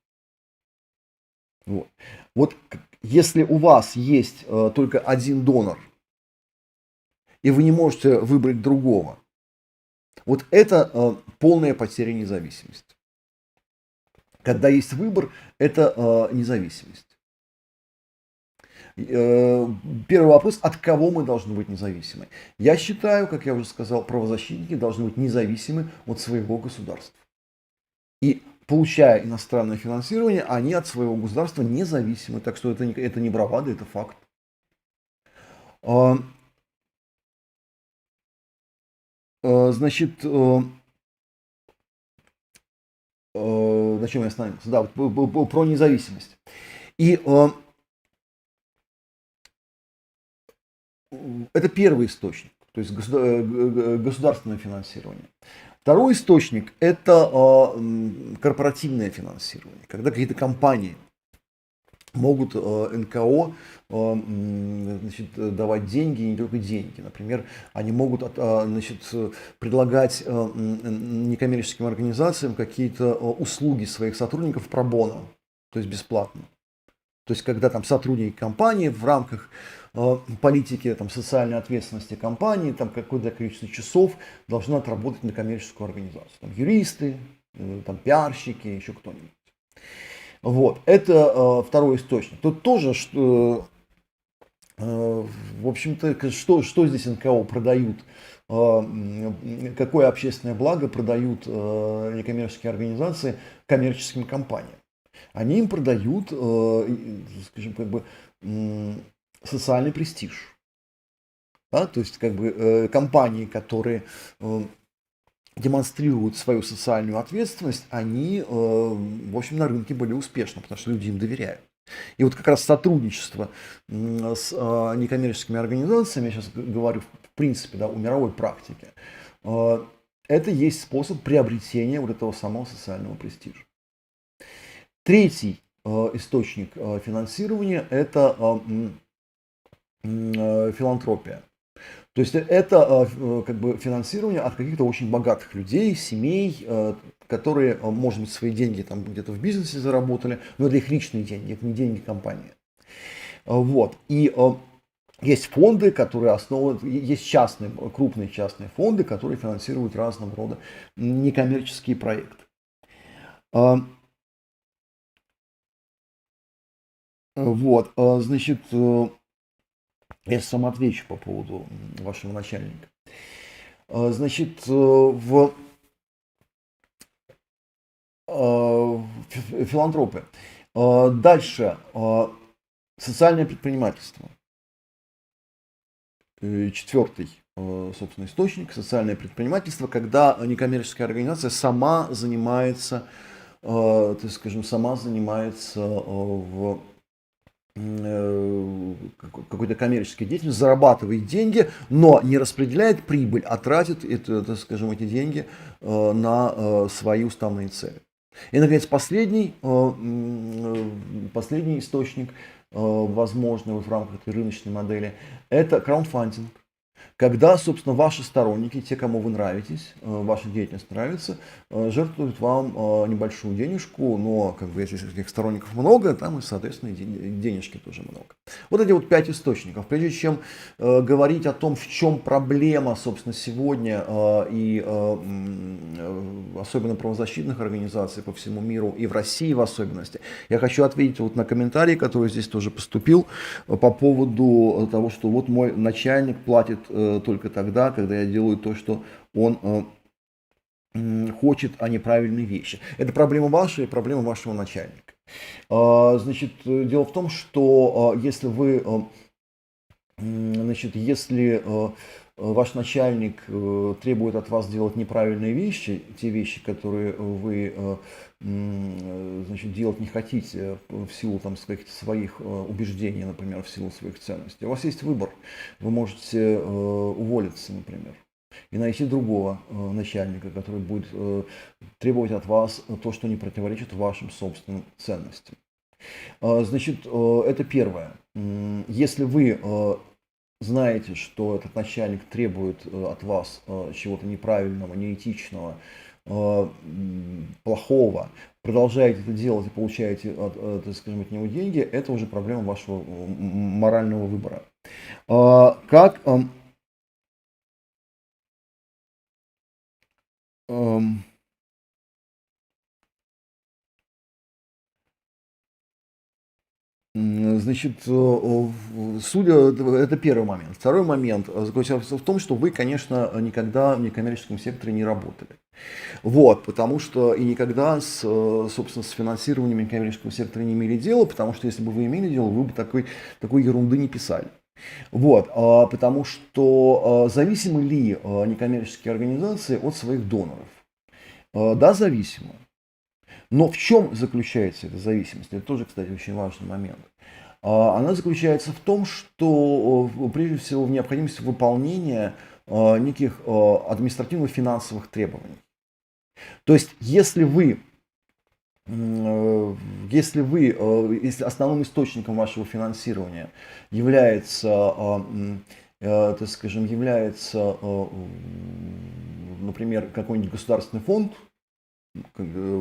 Вот если у вас есть только один донор, и вы не можете выбрать другого, вот это полная потеря независимости. Когда есть выбор, это независимость. Первый вопрос, от кого мы должны быть независимы? Я считаю, как я уже сказал, правозащитники должны быть независимы от своего государства. И получая иностранное финансирование, они от своего государства независимы. Так что это не бравада, это факт. Значит, на чем я остановился? Да, про независимость. И это первый источник, то есть государственное финансирование. Второй источник – это корпоративное финансирование, когда какие-то компании могут НКО давать деньги, и не только деньги. Например, они могут предлагать некоммерческим организациям какие-то услуги своих сотрудников про боно, то есть бесплатно. То есть, когда там сотрудники компании в рамках политики там, социальной ответственности компании, там какое-то количество часов должны отработать на коммерческую организацию. Там юристы, там пиарщики, еще кто-нибудь. Вот, это второй источник. Тут тоже В общем-то, что здесь НКО продают? Какое общественное благо продают некоммерческие организации коммерческим компаниям? Они им продают, скажем, как бы социальный престиж. Да? То есть, как бы, компании, которые демонстрируют свою социальную ответственность, они, в общем, на рынке были успешны, потому что люди им доверяют. И вот как раз сотрудничество с некоммерческими организациями, я сейчас говорю в принципе, да, о мировой практике, это есть способ приобретения вот этого самого социального престижа. Третий источник финансирования – это филантропия. То есть это как бы финансирование от каких-то очень богатых людей, семей, которые, может быть, свои деньги там где-то в бизнесе заработали, но это их личные деньги, это не деньги компании. Вот. И есть фонды, которые основывают, есть частные, крупные частные фонды, которые финансируют разного рода некоммерческие проекты. Вот, значит, я сам отвечу по поводу вашего начальника. Значит, филантропы. Дальше, социальное предпринимательство. Четвертый, собственно, источник, социальное предпринимательство, когда некоммерческая организация сама занимается, так скажем, сама занимается в какой-то коммерческой деятельности, зарабатывает деньги, но не распределяет прибыль, а тратит это, так скажем, эти деньги на свои уставные цели. И, наконец, последний источник, возможный вот в рамках этой рыночной модели, это краундфандинг. Когда, собственно, ваши сторонники, те, кому вы нравитесь, ваша деятельность нравится, жертвуют вам небольшую денежку, но как бы если этих сторонников много, там и, соответственно, денежки тоже много. Вот эти вот 5 источников. Прежде чем говорить о том, в чем проблема, собственно, сегодня и особенно правозащитных организаций по всему миру и в России в особенности, я хочу ответить вот на комментарий, который здесь тоже поступил по поводу того, что вот мой начальник платит только тогда, когда я делаю то, что он хочет, а не правильные вещи. Это проблема ваша и проблема вашего начальника. Значит, дело в том, что если вы, значит, если ваш начальник требует от вас делать неправильные вещи, те вещи, которые вы, значит, делать не хотите в силу там своих убеждений, например, в силу своих ценностей, у вас есть выбор. Вы можете уволиться, например, и найти другого начальника, который будет требовать от вас то, что не противоречит вашим собственным ценностям. Значит, это первое. Если вы знаете, что этот начальник требует от вас чего-то неправильного, неэтичного, плохого, продолжаете это делать и получаете, так скажем, от него деньги, это уже проблема вашего морального выбора. Как значит, судя, это первый момент. Второй момент заключается в том, что вы, конечно, никогда в некоммерческом секторе не работали. Вот, потому что и никогда, собственно, с финансированием некоммерческого сектора не имели дело, потому что если бы вы имели дело, вы бы такой ерунды не писали. Вот, потому что зависимы ли некоммерческие организации от своих доноров? Да, зависимы. Но в чем заключается эта зависимость? Это тоже, кстати, очень важный момент. Она заключается в том, что прежде всего в необходимости выполнения неких административно-финансовых требований. То есть, если основным источником вашего финансирования является, так скажем, например, какой-нибудь государственный фонд,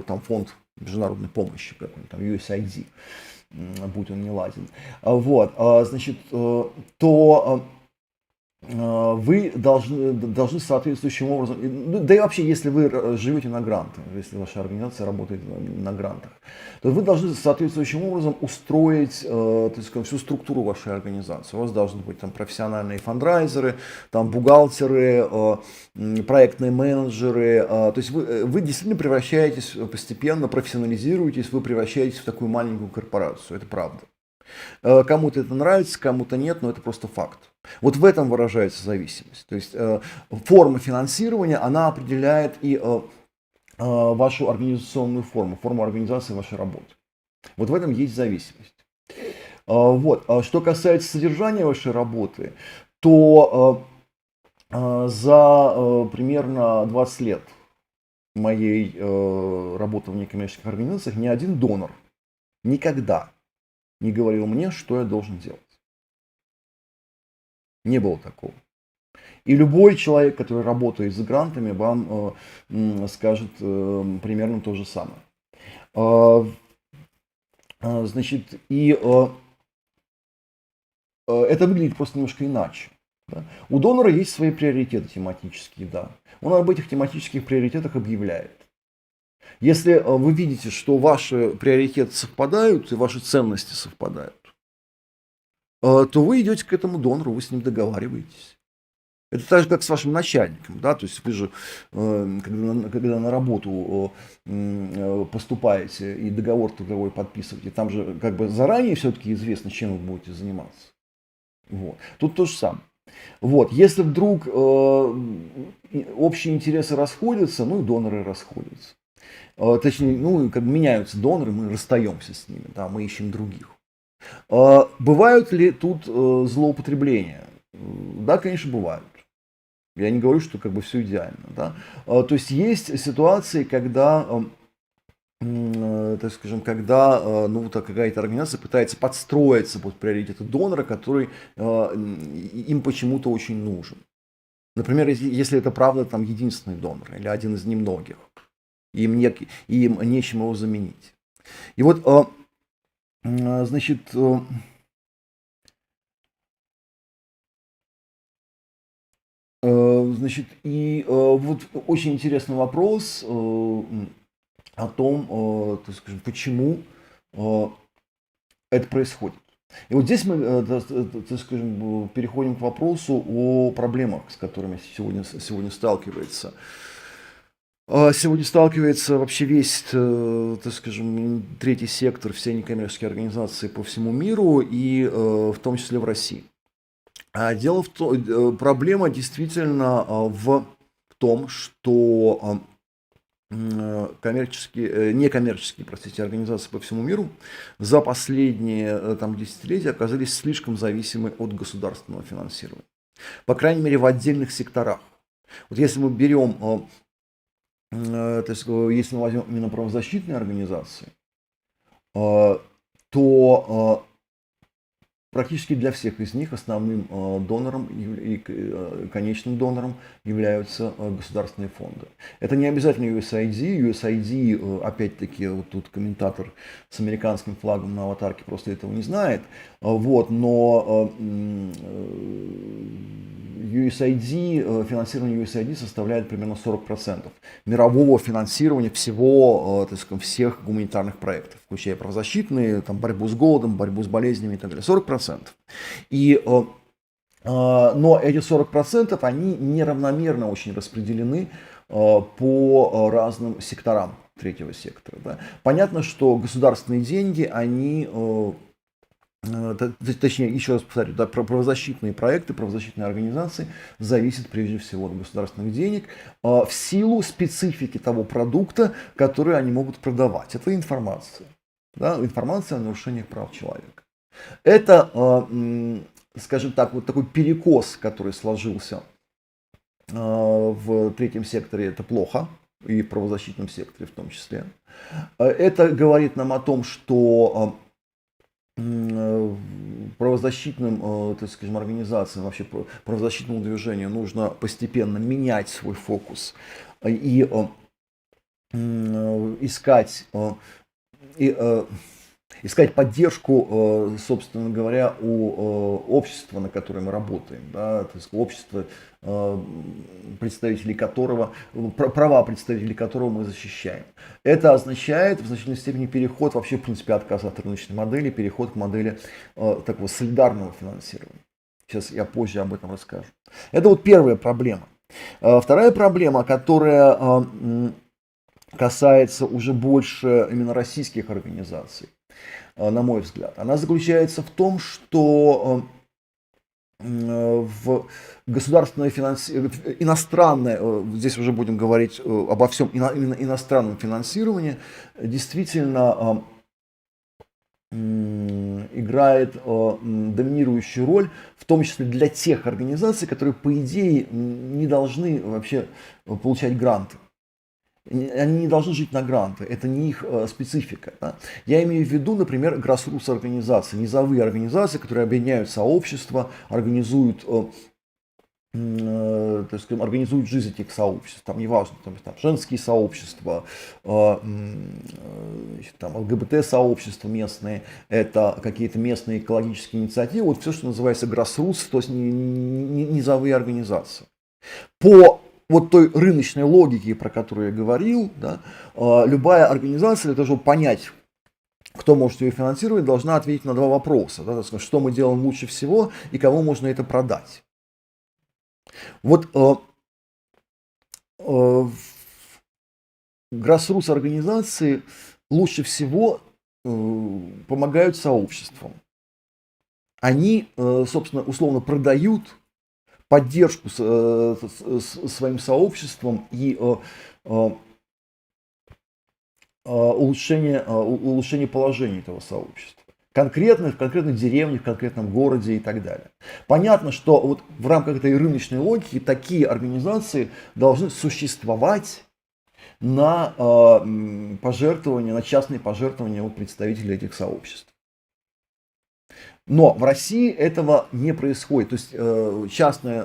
там фонд международной помощи, какой-нибудь там USAID, будь он не ладен, вот, значит, то вы должны соответствующим образом, ну, да и вообще, если вы живете на грантах, если ваша организация работает на грантах, то вы должны соответствующим образом устроить, так сказать, всю структуру вашей организации. У вас должны быть там профессиональные фандрайзеры, там бухгалтеры, проектные менеджеры. То есть вы действительно превращаетесь постепенно, профессионализируетесь, вы превращаетесь в такую маленькую корпорацию. Это правда. Кому-то это нравится, кому-то нет, но это просто факт. Вот в этом выражается зависимость. То есть форма финансирования, она определяет и вашу организационную форму, форму организации вашей работы. Вот в этом есть зависимость. Вот. Что касается содержания вашей работы, то за примерно 20 лет моей работы в некоммерческих организациях ни один донор никогда не говорил мне, что я должен делать. Не было такого. И любой человек, который работает с грантами, вам скажет примерно то же самое. Значит, и это выглядит просто немножко иначе. Да? У донора есть свои приоритеты тематические, да. Он об этих тематических приоритетах объявляет. Если вы видите, что ваши приоритеты совпадают и ваши ценности совпадают, то вы идете к этому донору, вы с ним договариваетесь. Это так же, как с вашим начальником, да, то есть вы же, когда на работу поступаете и договор трудовой подписываете, там же как бы заранее все-таки известно, чем вы будете заниматься. Вот. Тут то же самое. Вот. Если вдруг общие интересы расходятся, ну и доноры расходятся. Точнее, ну, как бы меняются доноры, мы расстаемся с ними, да, мы ищем других. Бывают ли тут злоупотребления? Да, конечно, бывают. Я не говорю, что как бы все идеально. Да? То есть есть ситуации, когда, так скажем, когда ну, какая-то организация пытается подстроиться под приоритеты донора, который им почему-то очень нужен. Например, если это правда там единственный донор или один из немногих, и им нечем его заменить. И вот, значит, и вот очень интересный вопрос о том, так скажем, почему это происходит. И вот здесь мы, так скажем, переходим к вопросу о проблемах, с которыми сегодня сталкивается. Сегодня сталкивается вообще весь, так скажем, третий сектор, все некоммерческие организации по всему миру и в том числе в России. Дело в том, проблема действительно в том, что некоммерческие, простите, организации по всему миру за последние там, десятилетия оказались слишком зависимы от государственного финансирования. По крайней мере, в отдельных секторах. Вот если мы берем, то есть, если мы возьмем именно правозащитные организации, то практически для всех из них основным донором и конечным донором являются государственные фонды. Это не обязательно USAID. USAID, опять-таки, вот тут комментатор с американским флагом на аватарке просто этого не знает. Вот, но USAID, финансирование USAID составляет примерно 40% мирового финансирования всего, так сказать, всех гуманитарных проектов, включая правозащитные, там, борьбу с голодом, борьбу с болезнями и так далее. 40%. И, но эти 40% они неравномерно очень распределены по разным секторам третьего сектора. Да. Понятно, что государственные деньги, они... Точнее, еще раз повторю, да, правозащитные проекты, правозащитные организации зависят прежде всего от государственных денег в силу специфики того продукта, который они могут продавать. Это информация. Да, информация о нарушениях прав человека. Это, скажем так, вот такой перекос, который сложился в третьем секторе, это плохо, и в правозащитном секторе в том числе. Это говорит нам о том, что правозащитным, так скажем, организациям, вообще правозащитному движению нужно постепенно менять свой фокус и искать, искать поддержку, собственно говоря, у общества, на которое мы работаем, да, то есть общество, представителей которого, права представителей которого мы защищаем. Это означает в значительной степени переход, вообще, в принципе, отказ от рыночной модели, переход к модели такого солидарного финансирования. Сейчас я позже об этом расскажу. Это вот первая проблема. Вторая проблема, которая касается уже больше именно российских организаций, на мой взгляд, она заключается в том, что в государственное финансирование, иностранное, здесь уже будем говорить обо всем именно иностранном финансировании, действительно играет доминирующую роль, в том числе для тех организаций, которые, по идее, не должны вообще получать гранты. Они не должны жить на гранты, это не их специфика. Да? Я имею в виду, например, grassroots организации, низовые организации, которые объединяют сообщества, организуют, так сказать, организуют жизнь этих сообществ. Там неважно, там женские сообщества, там, ЛГБТ-сообщества местные, это какие-то местные экологические инициативы, вот все, что называется grassroots, то есть низовые организации. По вот той рыночной логике, про которую я говорил, да, любая организация для того, чтобы понять, кто может ее финансировать, должна ответить на два вопроса. Да, что мы делаем лучше всего и кому можно это продать. Вот grassroots организации лучше всего помогают сообществам. Они, собственно, условно продают поддержку своим сообществом и улучшение положения этого сообщества. В конкретной деревне, в конкретном городе и так далее. Понятно, что вот в рамках этой рыночной логики такие организации должны существовать на пожертвования, на частные пожертвования от представителей этих сообществ. Но в России этого не происходит. То есть частный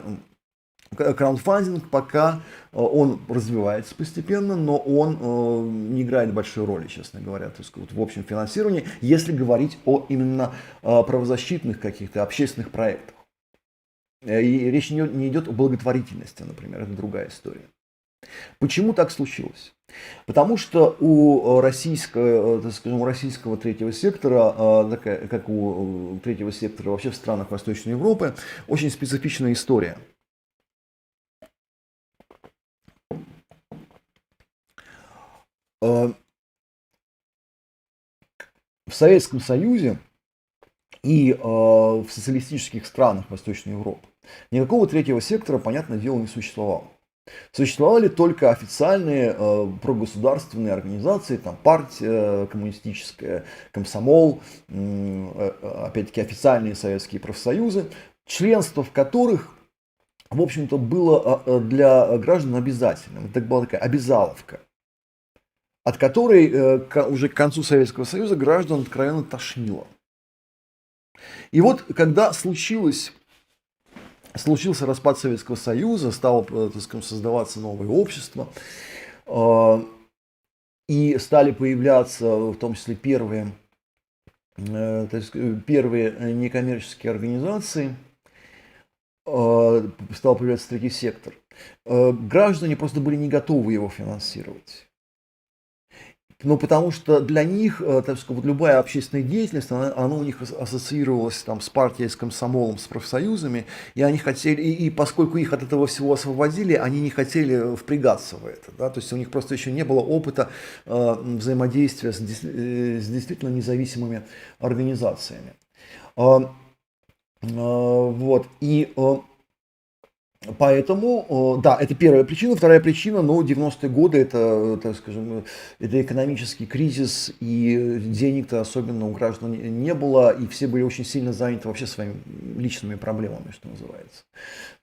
краундфандинг пока он развивается постепенно, но он не играет большой роли, честно говоря, то есть, вот, в общем финансировании, если говорить о именно правозащитных каких-то общественных проектах. И речь не идет о благотворительности, например, это другая история. Почему так случилось? Потому что у российского, так скажем, у российского третьего сектора, как у третьего сектора вообще в странах Восточной Европы, очень специфичная история. В Советском Союзе и в социалистических странах Восточной Европы никакого третьего сектора, понятное дело, не существовало. Существовали только официальные прогосударственные организации, там партия коммунистическая, комсомол, опять-таки официальные советские профсоюзы, членство в которых, в общем-то, было для граждан обязательным. Это была такая обязаловка, от которой уже к концу Советского Союза граждан откровенно тошнило. И вот когда случился распад Советского Союза, стало, так сказать, создаваться новое общество, и стали появляться, в том числе, первые некоммерческие организации, стал появляться третий сектор, граждане просто были не готовы его финансировать. Ну, потому что для них, так сказать, вот любая общественная деятельность, она у них ассоциировалась там, с партией, с комсомолом, с профсоюзами, и они хотели, и поскольку их от этого всего освободили, они не хотели впрягаться в это, да, то есть у них просто еще не было опыта взаимодействия с действительно независимыми организациями. Вот, и поэтому, да, это первая причина. Вторая причина, ну, 90-е годы, это, так скажем, это экономический кризис, и денег-то особенно у граждан не было, и все были очень сильно заняты вообще своими личными проблемами, что называется.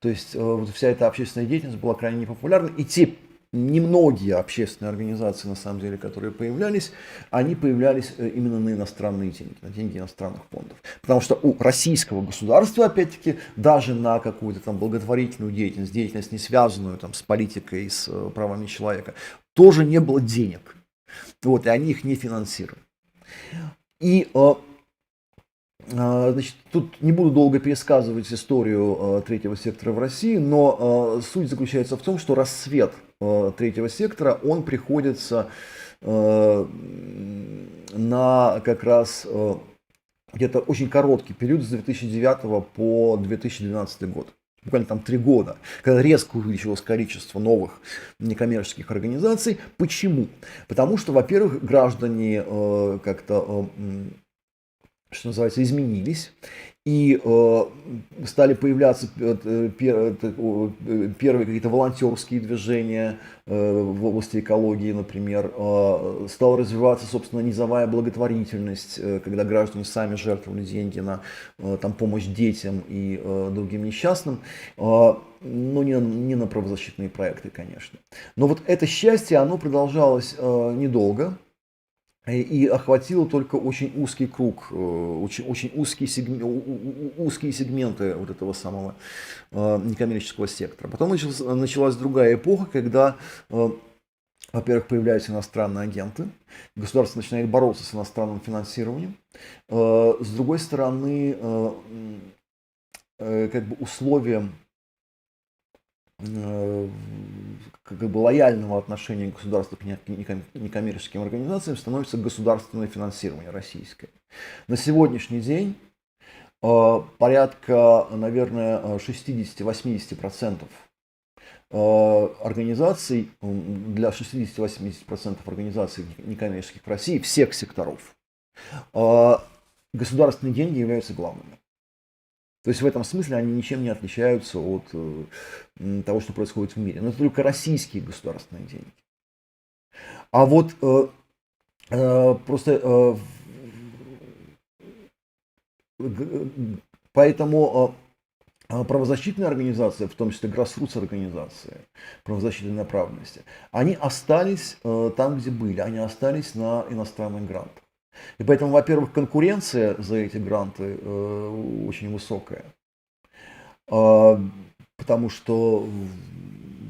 То есть вот вся эта общественная деятельность была крайне непопулярна, и те немногие общественные организации, на самом деле, которые появлялись, они появлялись именно на иностранные деньги, на деньги иностранных фондов. Потому что у российского государства, опять-таки, даже на какую-то там благотворительную деятельность, не связанную там с политикой, с правами человека, тоже не было денег. Вот, и они их не финансировали. И значит, тут не буду долго пересказывать историю третьего сектора в России, но суть заключается в том, что расцвет третьего сектора, он приходится на как раз где-то очень короткий период с 2009 по 2012 год. Буквально там 3 года, когда резко увеличилось количество новых некоммерческих организаций. Почему? Потому что, во-первых, граждане как-то, что называется, изменились. И стали появляться первые какие-то волонтерские движения в области экологии, например. Стала развиваться, собственно, низовая благотворительность, когда граждане сами жертвовали деньги на там, помощь детям и другим несчастным. Но не на правозащитные проекты, конечно. Но вот это счастье, оно продолжалось недолго. И охватило только очень узкий круг, очень узкие сегменты вот этого самого некоммерческого сектора. Потом началась другая эпоха, когда, во-первых, появляются иностранные агенты, государство начинает бороться с иностранным финансированием. С другой стороны, как бы условием как бы лояльного отношения государства к некоммерческим организациям становится государственное финансирование российское. На сегодняшний день порядка, наверное, 60-80% организаций, для 60-80% организаций некоммерческих в России, всех секторов, государственные деньги являются главными. То есть в этом смысле они ничем не отличаются от того, что происходит в мире. Но это только российские государственные деньги. А вот просто поэтому правозащитные организации, в том числе grassroots организации правозащитной направленности, они остались там, где были, они остались на иностранных грантах. И поэтому, во-первых, конкуренция за эти гранты очень высокая, потому что,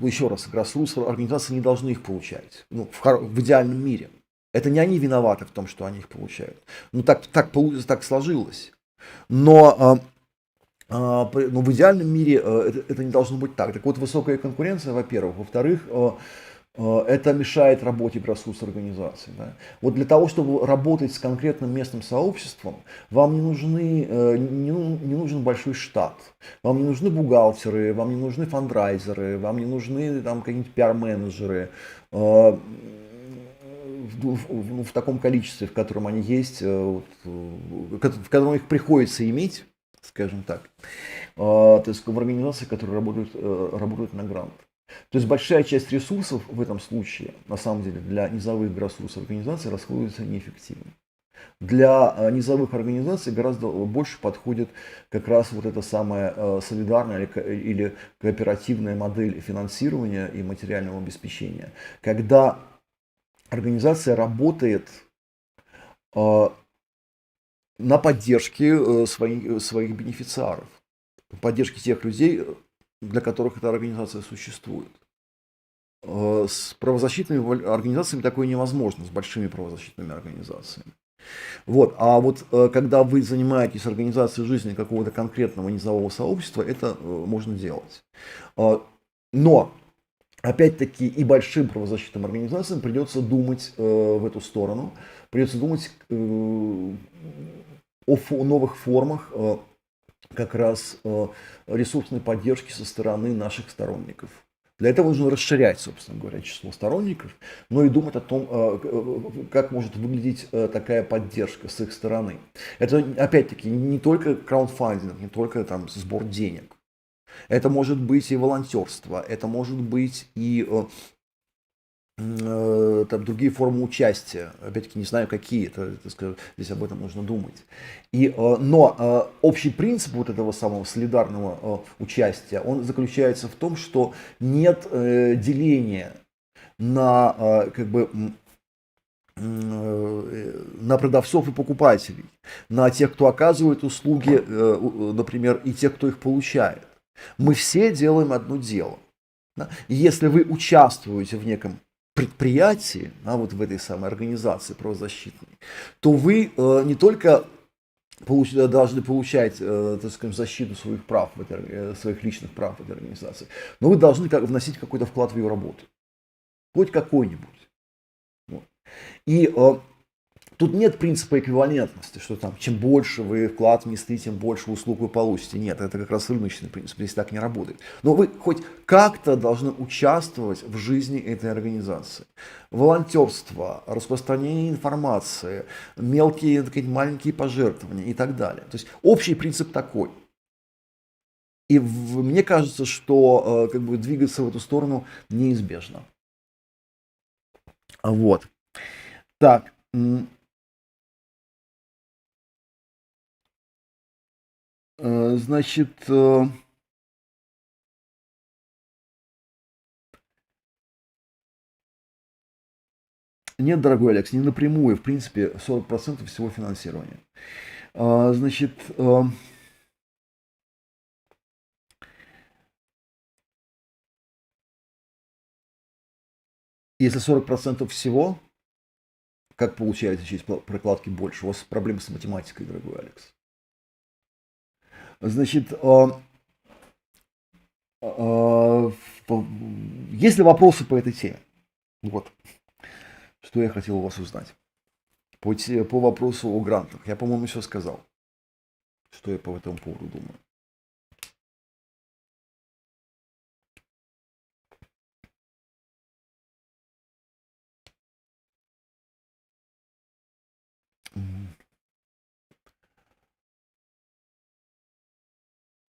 еще раз, grassroots организации не должны их получать, ну, в идеальном мире. Это не они виноваты в том, что они их получают. Ну, так сложилось. Но в идеальном мире это не должно быть так. Так вот, высокая конкуренция, во-первых. Во-вторых, это мешает работе grassroots организаций. Да? Вот для того, чтобы работать с конкретным местным сообществом, вам не нужен большой штат, вам не нужны бухгалтеры, вам не нужны фандрайзеры, вам не нужны там какие-нибудь пиар-менеджеры в таком количестве, в котором они есть, в котором их приходится иметь, скажем так, то есть в организации, которые работают на грант. То есть большая часть ресурсов в этом случае, на самом деле, для низовых grassroots организаций расходуется неэффективно. Для низовых организаций гораздо больше подходит как раз вот эта самая солидарная или кооперативная модель финансирования и материального обеспечения, когда организация работает на поддержке своих бенефициаров, поддержке тех людей, для которых эта организация существует. С правозащитными организациями такое невозможно, с большими правозащитными организациями. Вот. А вот когда вы занимаетесь организацией жизни какого-то конкретного низового сообщества, это можно делать. Но, опять-таки, и большим правозащитным организациям придется думать в эту сторону, придется думать о новых формах как раз ресурсной поддержки со стороны наших сторонников. Для этого нужно расширять, собственно говоря, число сторонников, но и думать о том, как может выглядеть такая поддержка с их стороны. Это, опять-таки, не только краундфандинг, не только там сбор денег. Это может быть и волонтерство, это может быть и там, другие формы участия. Опять-таки, не знаю, какие, здесь об этом нужно думать. Но общий принцип вот этого самого солидарного участия, он заключается в том, что нет деления на, как бы, на продавцов и покупателей, на тех, кто оказывает услуги, например, и тех, кто их получает. Мы все делаем одно дело. Да? И если вы участвуете в неком предприятии, вот в этой самой организации правозащитной, то вы не только должны получать, так скажем, защиту своих прав, своих личных прав в этой организации, но вы должны вносить какой-то вклад в ее работу. Хоть какой-нибудь. Вот. И тут нет принципа эквивалентности, что там чем больше вы вклад внесли, тем больше услуг вы получите. Нет, это как раз рыночный принцип, здесь так не работает. Но вы хоть как-то должны участвовать в жизни этой организации. Волонтерство, распространение информации, мелкие, так сказать, маленькие пожертвования и так далее. То есть общий принцип такой. И мне кажется, что двигаться в эту сторону неизбежно. Вот. Так. Значит, нет, дорогой Алекс, не напрямую, в принципе, 40% всего финансирования. Значит, если 40% всего, как получается через прокладки больше? У вас проблемы с математикой, дорогой Алекс. Значит, есть ли вопросы по этой теме? Вот, что я хотел у вас узнать. По вопросу о грантах. Я, по-моему, все сказал, что я по этому поводу думаю.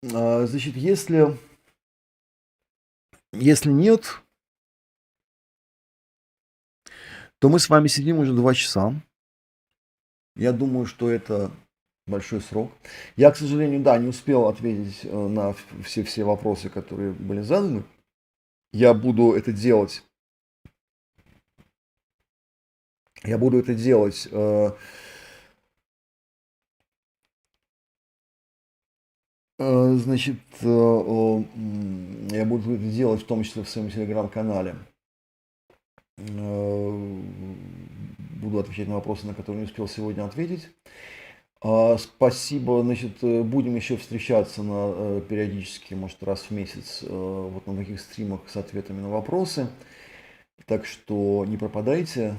Значит, если нет, то мы с вами сидим уже 2 часа. Я думаю, что это большой срок. Я, к сожалению, да, не успел ответить на все вопросы, которые были заданы. Я буду это делать. Значит, я буду это делать в том числе в своем телеграм-канале. Буду отвечать на вопросы, на которые не успел сегодня ответить. Спасибо, значит, будем еще встречаться периодически, может, раз в месяц, вот на таких стримах с ответами на вопросы. Так что не пропадайте,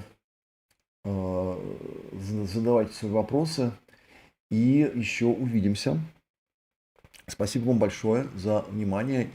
задавайте свои вопросы и еще увидимся. Спасибо вам большое за внимание.